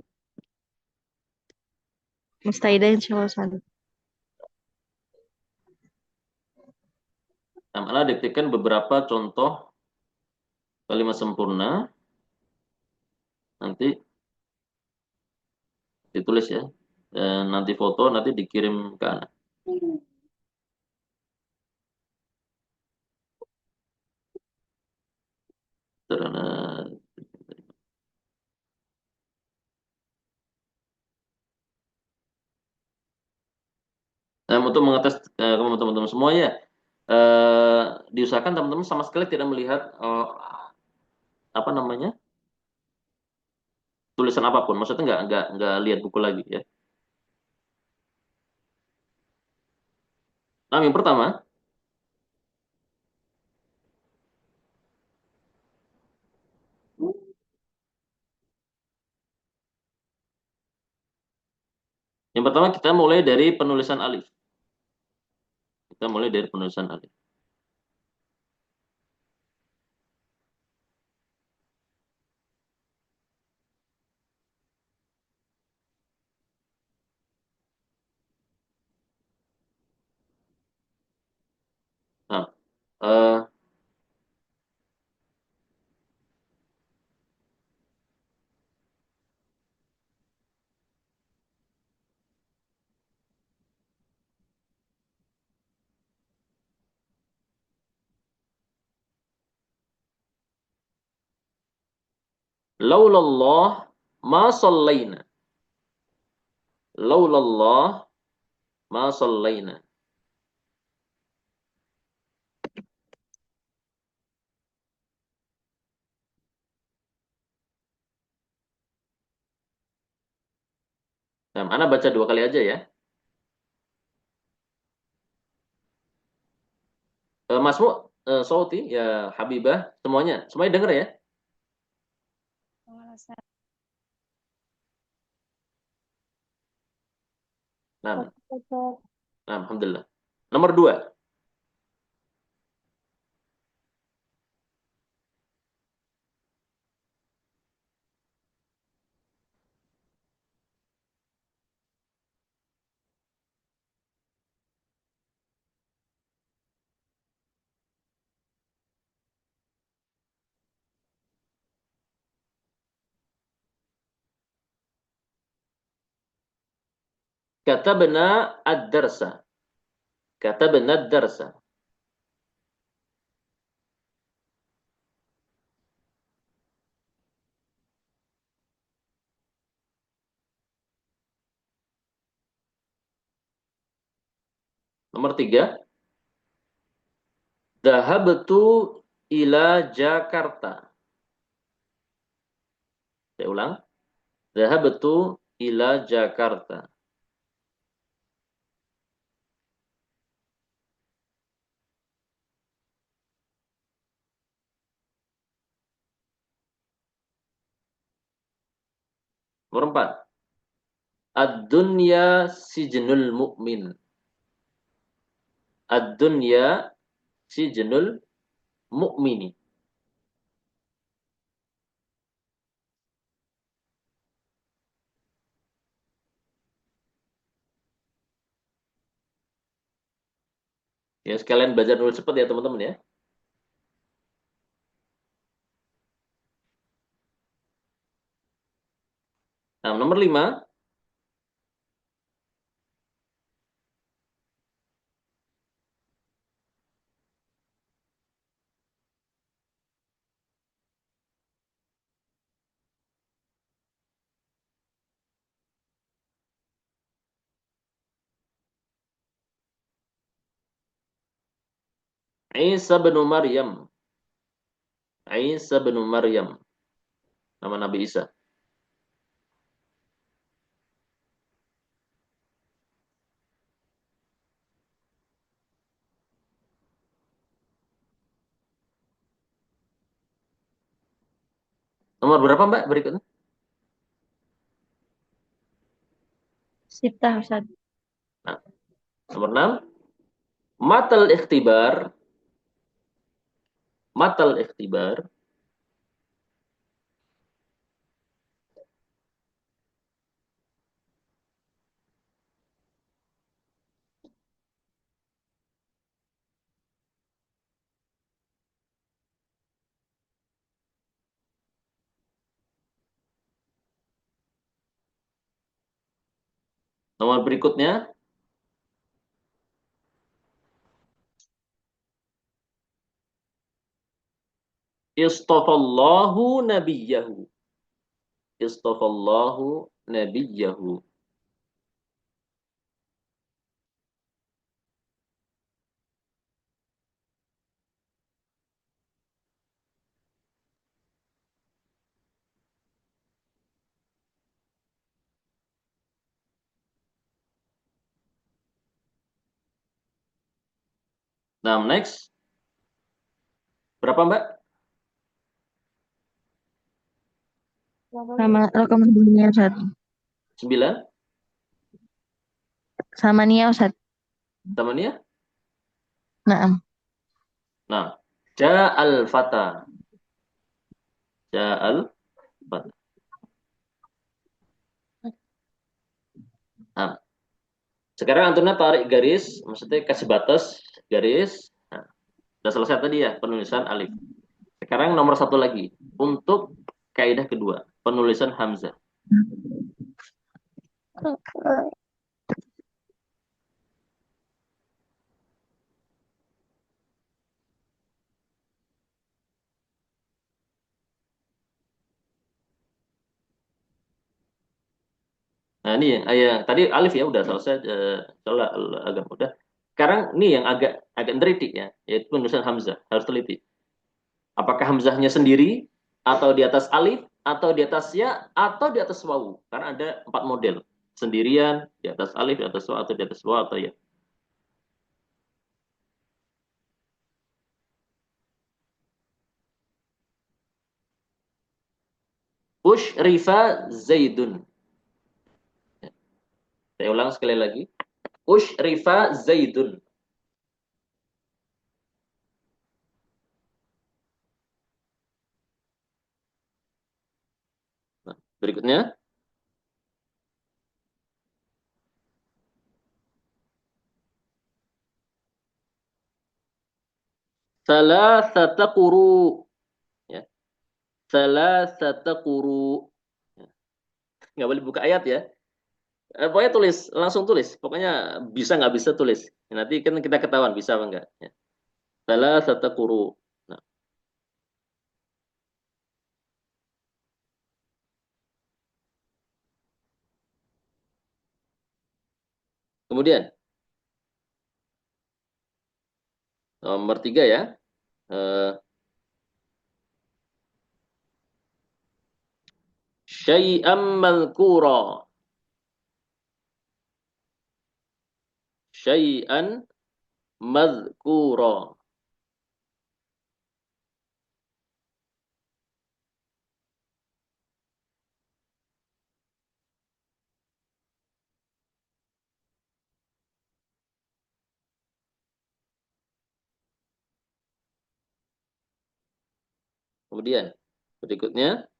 [SPEAKER 2] Mustaidah insyaallah Ustaz.
[SPEAKER 1] Nah, mana diktikan beberapa contoh kalimat sempurna. Nanti ditulis ya. Dan nanti foto, nanti dikirim ke anak. Karena untuk mengetes teman-teman semua ya, diusahakan teman-teman sama sekali tidak melihat apa namanya tulisan apapun. Maksudnya nggak lihat buku lagi ya. Nah, yang pertama, kita mulai dari penulisan alif. Kita mulai dari penulisan alif. Eh, laulallah ma sallaina. Laulallah ma sallaina. Nah, Ana baca dua kali aja ya. Masmu, Sauti, ya Habibah, semuanya denger ya. Nah, nah, alhamdulillah. Nomor dua. Katabna ad-darsa. Katabna ad-darsa. Nomor tiga. Dhahabtu ila Jakarta. Saya ulang. Dhahabtu ila Jakarta. Nomor empat. Ad-dunya sijnul mu'min. Ad-dunya sijnul mu'mini. Ya, sekalian belajar dulu cepat ya teman-teman ya. Nah, nomor lima. Isa bin Maryam. Isa bin Maryam. Nama Nabi Isa. Nomor berapa Mbak berikutnya?
[SPEAKER 2] Sita Ustaz.
[SPEAKER 1] Nah, nomor 6. Matal ikhtibar. Matal ikhtibar. Nomor berikutnya. Istafallahu nabiyahu. Istafallahu nabiyahu. Nah, next. Berapa Mbak?
[SPEAKER 2] Sama rokam dunia Ustaz.
[SPEAKER 1] 9.
[SPEAKER 2] Sama Nia Ustaz.
[SPEAKER 1] Temannya?
[SPEAKER 2] Naam.
[SPEAKER 1] Nah, Ja'al fata. Ja'al fata. Nah, sekarang Antuna tarik garis, maksudnya kasih batas garis. Nah, Sudah selesai tadi ya penulisan alif. Sekarang nomor satu lagi untuk kaidah kedua, penulisan hamzah. Nah, ini tadi alif ya udah selesai, soalnya agak mudah. Sekarang ini yang agak agak neritik ya, yaitu penulisan hamzah, harus teliti. Apakah hamzahnya sendiri atau di atas alif atau di atas ya atau di atas wawu? Karena ada empat model. Sendirian, di atas alif, di atas wawu atau di atas wawu atau ya. Rifa Zaidun. Saya ulang sekali lagi. Rifa Zaidun. Nah, berikutnya. Salasata quru. Ya. Salasata quru. Ya. Nggak boleh buka ayat ya. Pokoknya tulis, langsung tulis. Pokoknya bisa nggak bisa tulis. Nanti kan kita ketahuan bisa apa enggak. Ya. Salasata quru. Nah, kemudian nomor tiga ya. Eh, Syai'am madhkura. Syai'an madhkura. Kemudian berikutnya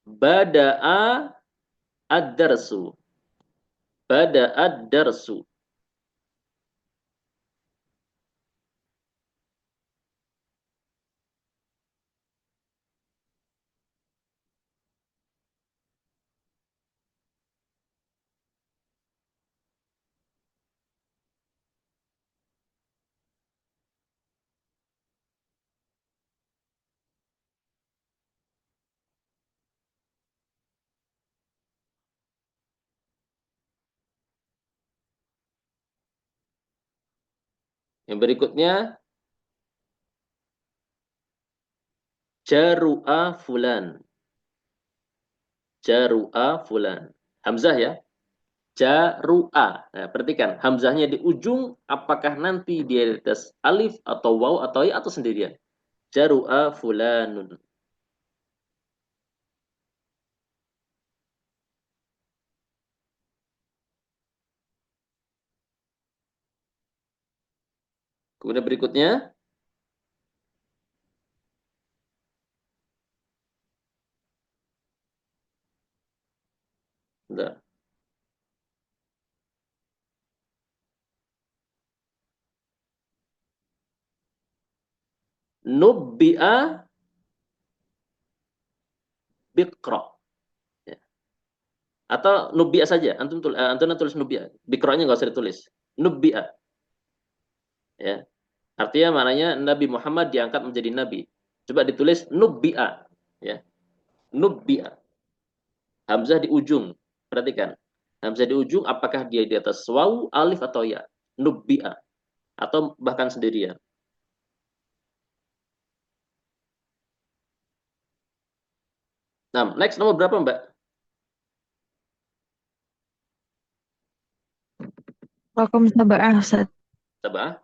[SPEAKER 1] bada'a ad-darsu. Bada'a ad-darsu. Yang berikutnya jaru'a fulan. Jaru'a fulan. Hamzah ya. Jaru'a. Nah, perhatikan hamzahnya di ujung apakah nanti dia di atas alif atau waw atau ya atau sendirian. Jaru'a fulanun. Kemudian berikutnya bentar. Nubbi'a biqra. Ya. Atau nubbi'a saja. Antum tulis nubbi'a. Biqra'nya nggak usah ditulis. Nubbi'a. Ya. Artinya maknanya Nabi Muhammad diangkat menjadi nabi. Coba ditulis nubbi'a. Ya. Nubbi'a. Hamzah di ujung. Perhatikan. Hamzah di ujung apakah dia di atas wawu, alif atau ya? Nubbi'a atau bahkan sendirian. Nah, next nomor berapa, Mbak?
[SPEAKER 2] Rokom sabah Ustaz.
[SPEAKER 1] Coba.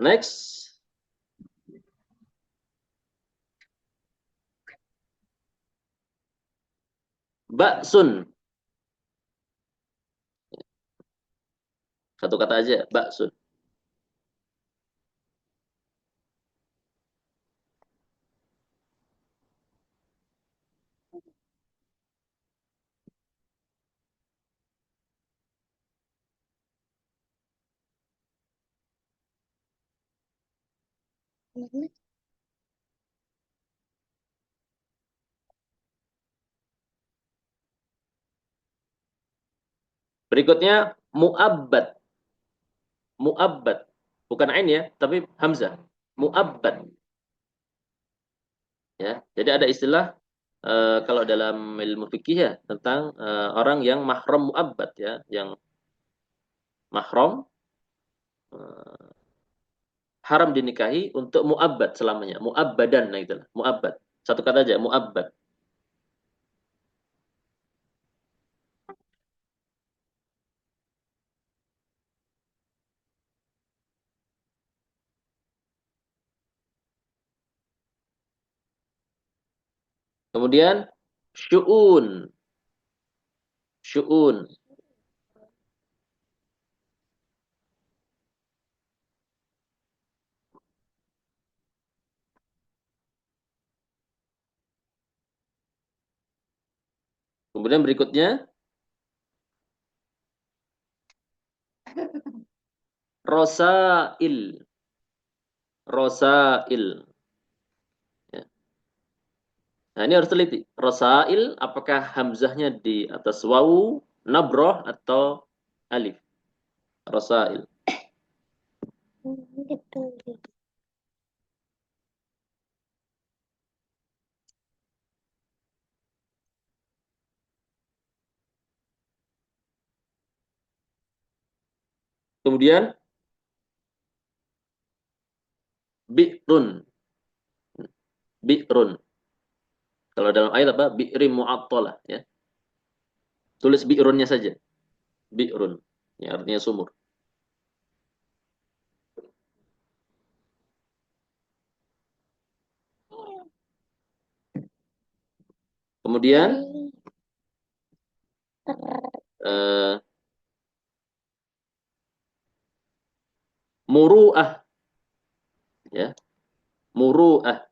[SPEAKER 1] Next, baksun. Satu kata aja, baksun. Berikutnya mu'abbad. Mu'abbad. Bukan ain ya, tapi hamzah. Mu'abbad. Ya, jadi ada istilah kalau dalam ilmu fikih ya tentang orang yang mahram mu'abbad ya, yang mahram haram dinikahi untuk mu'abbad selamanya. Mu'abbadan, nah itulah. Mu'abbad. Satu kata aja, mu'abbad. Kemudian syu'un. Syu'un. Kemudian berikutnya rosail. Rosail. Ya. Nah, ini harus teliti. Rosail, apakah hamzahnya di atas wawu, nabroh, atau alif? Rosail. Kemudian bi'run. Bi'run. Kalau dalam ayat apa? Bi'rim mu'attalah. Ya. Tulis bi'runnya saja. Bi'run. Ya, artinya sumur. Kemudian eh, muru'ah. Ya. Muru'ah.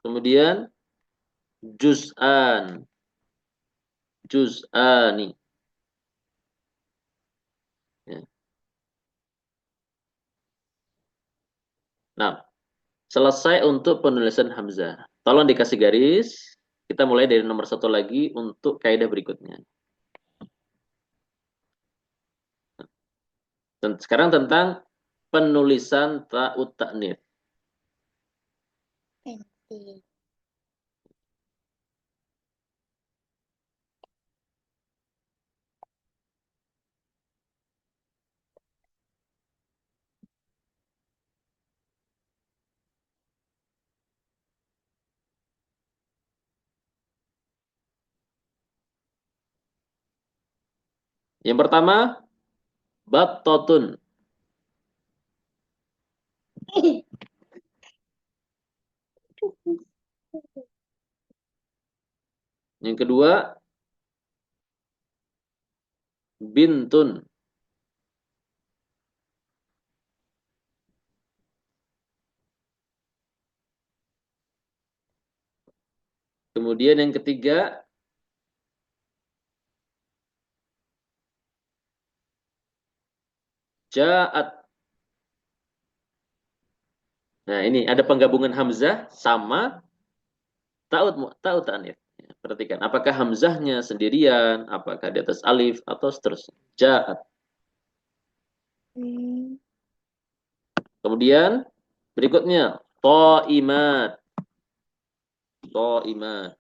[SPEAKER 1] Kemudian juz'an. Juz'ani. Ya. Nah, selesai untuk penulisan hamzah. Tolong dikasih garis. Kita mulai dari nomor satu lagi untuk kaidah berikutnya. Dan sekarang tentang penulisan ta'ut ta'nits. Yang pertama, battotun. Yang kedua, bintun. Kemudian yang ketiga, ja'at. Nah, ini ada penggabungan hamzah sama ta'ut ta'nits. Ya, perhatikan, apakah hamzahnya sendirian, apakah di atas alif atau seterusnya. Ja'at. Kemudian berikutnya ta'imat. Ta'imat.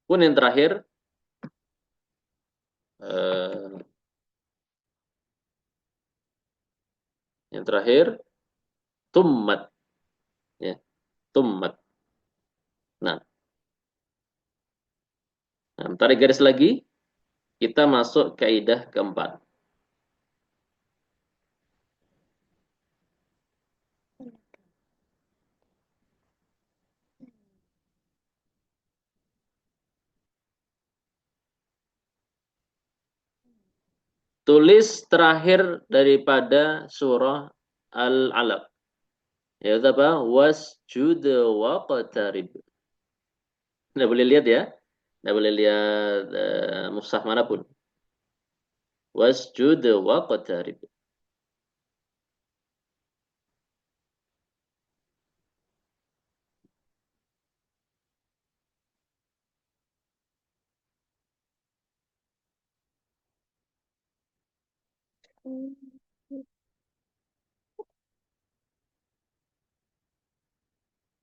[SPEAKER 1] Pun eh, yang terakhir tummat ya, tummat. Nah, tarik garis lagi, kita masuk kaidah keempat. Tulis terakhir daripada surah Al-Alaq. Yaitu apa? Wasjud waqtarib. Nggak boleh lihat ya. Nggak boleh lihat mushaf manapun. Wasjud waqtarib.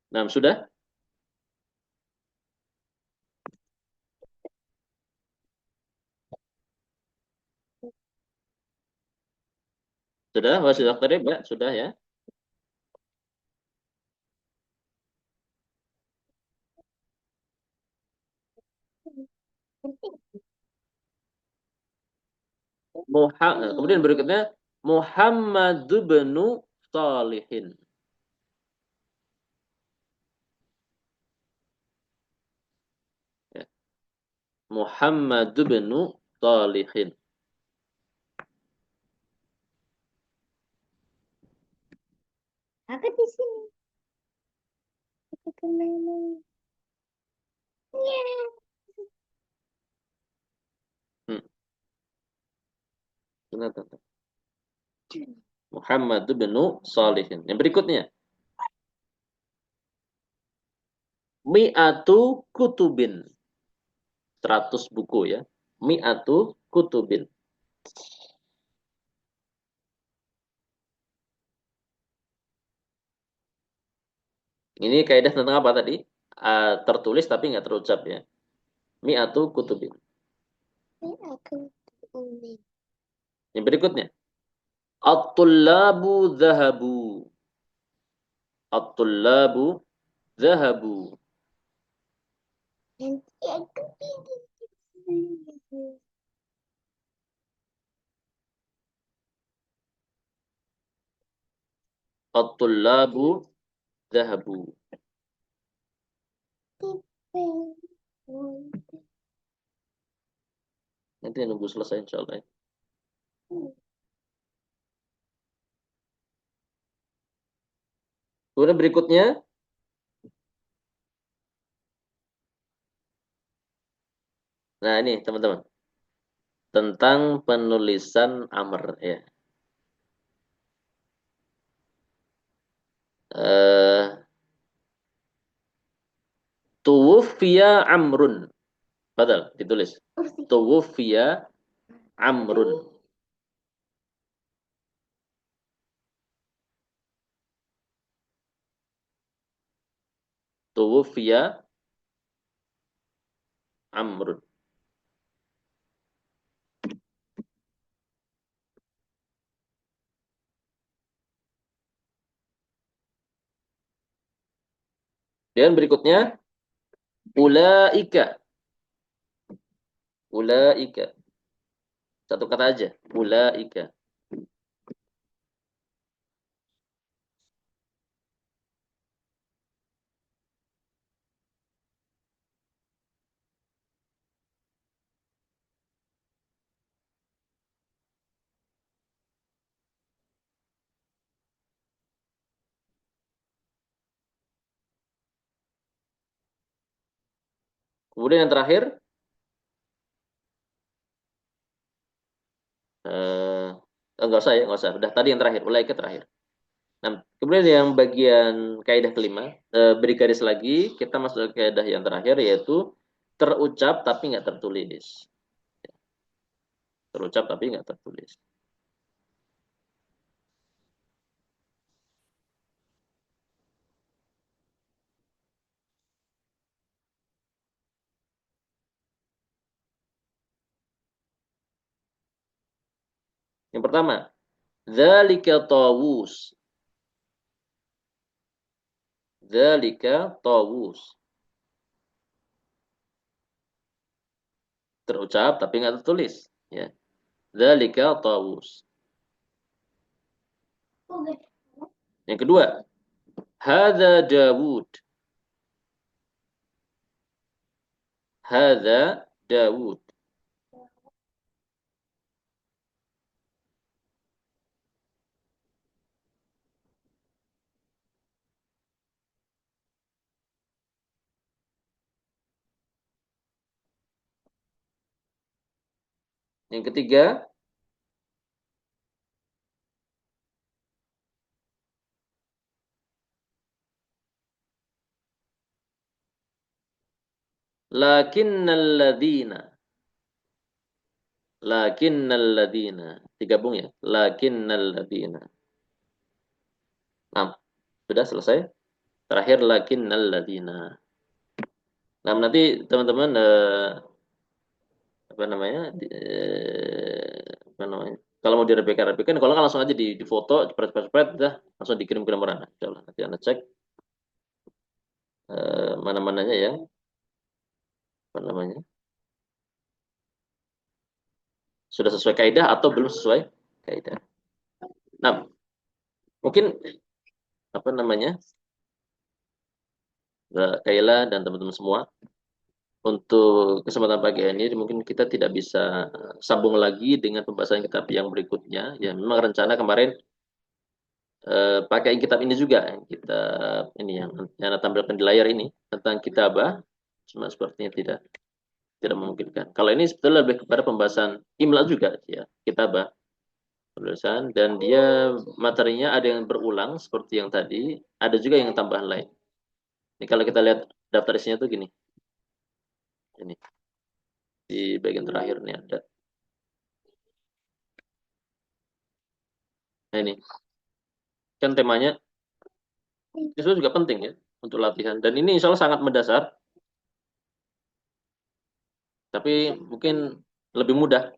[SPEAKER 1] Nah, sudah? Sudah? Wasjud waqtarib ya? Sudah ya? Kemudian berikutnya Muhammad bin Salihin. Ya. Muhammad bin Salihin.
[SPEAKER 3] Aku di sini. Aku kemana?
[SPEAKER 1] Hmm. Muhammad bin Salihin. Yang berikutnya Mi'atu kutubin. 100 buku ya. Mi'atu kutubin. Ini kaidah tentang apa tadi? Tertulis tapi nggak terucap ya. Mi'atu kutubin.
[SPEAKER 3] Aku unik.
[SPEAKER 1] Yang berikutnya. At-tullabu zahabu. At-tullabu zahabu.
[SPEAKER 3] Nanti aku pilih.
[SPEAKER 1] At-tullabu zahabu. Nanti nunggu selesai insyaallah. Kemudian berikutnya nah ini teman-teman tentang penulisan amr ya. Tuwfiya amrun. Padahal ditulis. Tuwfiya amrun. Tuwfiya amrun. Dan berikutnya ulaika. Ulaika. Satu kata aja. Ulaika. Kemudian yang terakhir enggak usah ya, enggak usah. Udah tadi yang terakhir, ulaika terakhir. Nah, kemudian yang bagian kaidah kelima, beri garis lagi, kita masuk ke kaidah yang terakhir yaitu terucap tapi nggak tertulis. Terucap tapi nggak tertulis. Yang pertama, dzalika tawus. Dzalika tawus. Terucap tapi nggak tertulis. Ya. Dzalika tawus. Yang kedua, hadza Dawud. Hadza Dawud. Yang ketiga, lakinnal ladzina. Lakinnal ladzina. Digabung ya. Lakinnal ladzina. Nah, sudah selesai. Terakhir lakinnal ladzina. Nah, nanti teman-teman apa namanya? Apa namanya? Kalau mau direplika-replikan, kalau nggak langsung aja di foto, spread dah langsung dikirim ke nomor anak. Insyaallah. Nanti Anda cek mana-mananya ya, apa namanya? Sudah sesuai kaidah atau belum sesuai kaidah. Nah, mungkin apa namanya? Kaila dan teman-teman semua, untuk kesempatan pagi ini mungkin kita tidak bisa sambung lagi dengan pembahasan kitab yang berikutnya. Ya, memang rencana kemarin pakai kitab ini juga, kitab ini yang Anda tampilkan di layar ini tentang kitabah, cuma sepertinya tidak memungkinkan. Kalau ini sebetulnya lebih kepada pembahasan imla juga ya, kitabah penulisan, dan dia materinya ada yang berulang seperti yang tadi, ada juga yang tambahan lain. Ini kalau kita lihat daftar isinya tuh gini, ini di bagian terakhir nih ada. Nah ini kan temanya itu juga penting ya untuk latihan, dan ini insya Allah sangat mendasar, tapi mungkin lebih mudah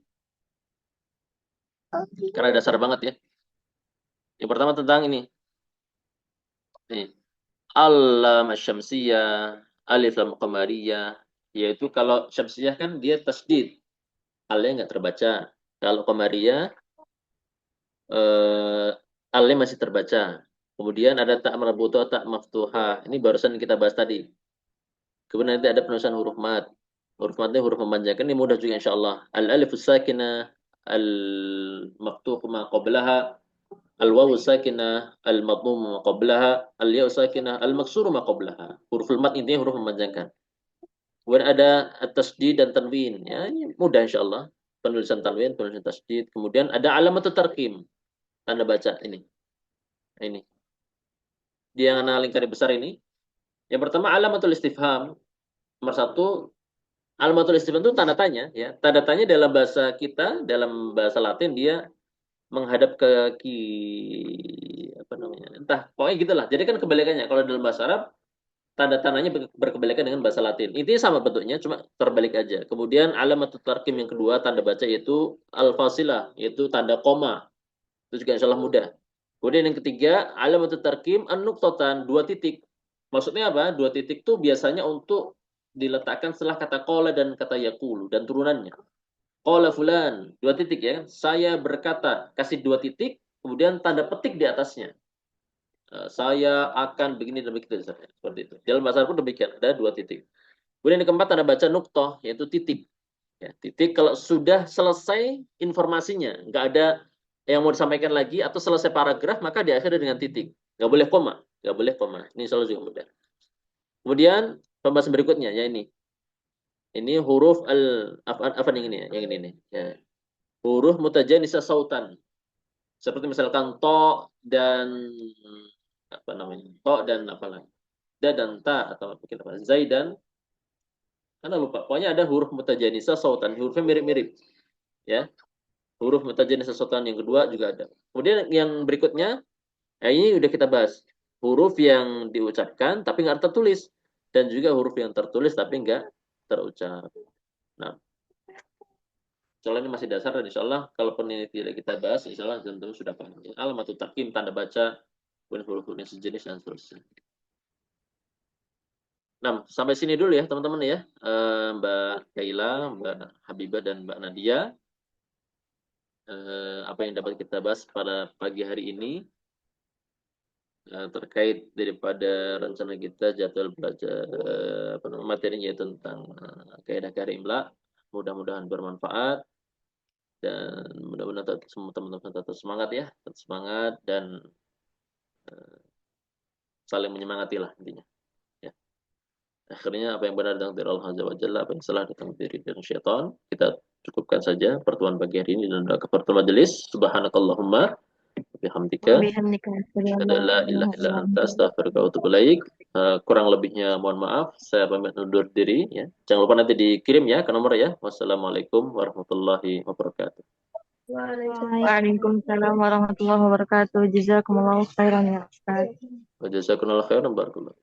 [SPEAKER 1] karena dasar banget ya. Yang pertama tentang ini, nih Allam Syamsiyah, Alif Lam Qamariyah, yaitu kalau Syamsiyah kan dia tasdid, alnya nggak terbaca. Kalau Qamariyah eh, alnya masih terbaca. Kemudian ada tak marbutoh, tak maftuhah. Ini barusan kita bahas tadi. Kemudian nanti ada penulisan huruf mat. Huruf matnya huruf memanjangkan, ini mudah juga insya Allah. Al-alif sakinah, al-maftuh ma qablaha, al-wawu sakinah, al-madmum ma qablaha, al-ya sakinah, al-maksuru ma qablaha. Huruf mat intinya huruf memanjangkan. Kemudian ada tasdid dan tanwin. Ya, ini mudah insya Allah. Penulisan tanwin, penulisan tasdid. Kemudian ada alamat tarkim. Tanda baca ini. Ini. Dia yang lingkari besar ini. Yang pertama alamatul istifham. Nomor satu, alamatul istifham itu tanda tanya. Ya. Tanda tanya dalam bahasa kita, dalam bahasa Latin, dia menghadap ke apa namanya? Entah, pokoknya gitulah. Jadi kan kebalikannya. Kalau dalam bahasa Arab, tanda tandanya berkebalikan dengan bahasa Latin. Intinya sama bentuknya, cuma terbalik aja. Kemudian alamat tarkim yang kedua, tanda baca yaitu al-fasilah, yaitu tanda koma. Itu juga insya Allah mudah. Kemudian yang ketiga, alamat tarkim an-nuqtatan, dua titik. Maksudnya apa? Dua titik itu biasanya untuk diletakkan setelah kata qala dan kata yaqulu dan turunannya. Qala fulan, dua titik ya. Saya berkata, kasih dua titik, kemudian tanda petik di atasnya. Saya akan begini dan begitu, seperti itu. Dalam bahasa Arab pun demikian, ada dua titik. Kemudian yang keempat tanda baca nuktoh, yaitu titik. Ya, titik kalau sudah selesai informasinya, nggak ada yang mau disampaikan lagi atau selesai paragraf, maka diakhiri dengan titik. Nggak boleh koma, nggak boleh koma. Ini selalu juga mudah. Kemudian pembahasan berikutnya ya ini. Ini huruf apa yang ini ya, yang ini nih. Ya. Huruf mutajanisah sautan. Seperti misalkan to dan apa namanya? To dan apa lagi? Da dan ta atau mungkin apa? Zaidan. Karena lupa. Pokoknya ada huruf mutajanisah sautan. Hurufnya mirip-mirip. Ya. Huruf mutajanisah sautan yang kedua juga ada. Kemudian yang berikutnya, ya ini udah kita bahas. Huruf yang diucapkan tapi nggak tertulis. Dan juga huruf yang tertulis tapi nggak terucap. Nah, soalnya ini masih dasar dan insya Allah kalaupun ini tidak kita bahas, insya Allah tentu sudah paham. Alamatul takim, tanda baca, huruf-huruf yang sejenis dan seterusnya. Nah, sampai sini dulu ya teman-teman ya. Mbak Kaila, Mbak Habibah, dan Mbak Nadia. Apa yang dapat kita bahas pada pagi hari ini terkait daripada rencana kita jadwal belajar materinya tentang kaidah-kaidah imla. Mudah-mudahan bermanfaat dan mudah-mudahan semua teman-teman tetap semangat ya, tetap semangat dan saling menyemangati lah intinya. Ya. Akhirnya apa yang benar datang dari Allah Azza wa Jalla, apa yang salah datang dari syaitan. Kita cukupkan saja pertemuan pagi hari ini dan doa kafaratul majelis. Subhanakallahumma bihamdika
[SPEAKER 2] Bihamdika asyhadu an la
[SPEAKER 1] la ilaha
[SPEAKER 2] ilaha
[SPEAKER 1] illa
[SPEAKER 2] illa
[SPEAKER 1] anta
[SPEAKER 2] anta.
[SPEAKER 1] astaghfiruka wa atubu ilaik. Kurang lebihnya mohon maaf. Saya pamit undur diri ya. Jangan lupa nanti dikirim ya ke nomor ya. Wassalamualaikum warahmatullahi wabarakatuh.
[SPEAKER 2] Waalaikumsalam warahmatullahi wabarakatuh. Jazakumullahu khairan ya Ustaz.
[SPEAKER 1] Wa jazakumullahu khairan barakallahu.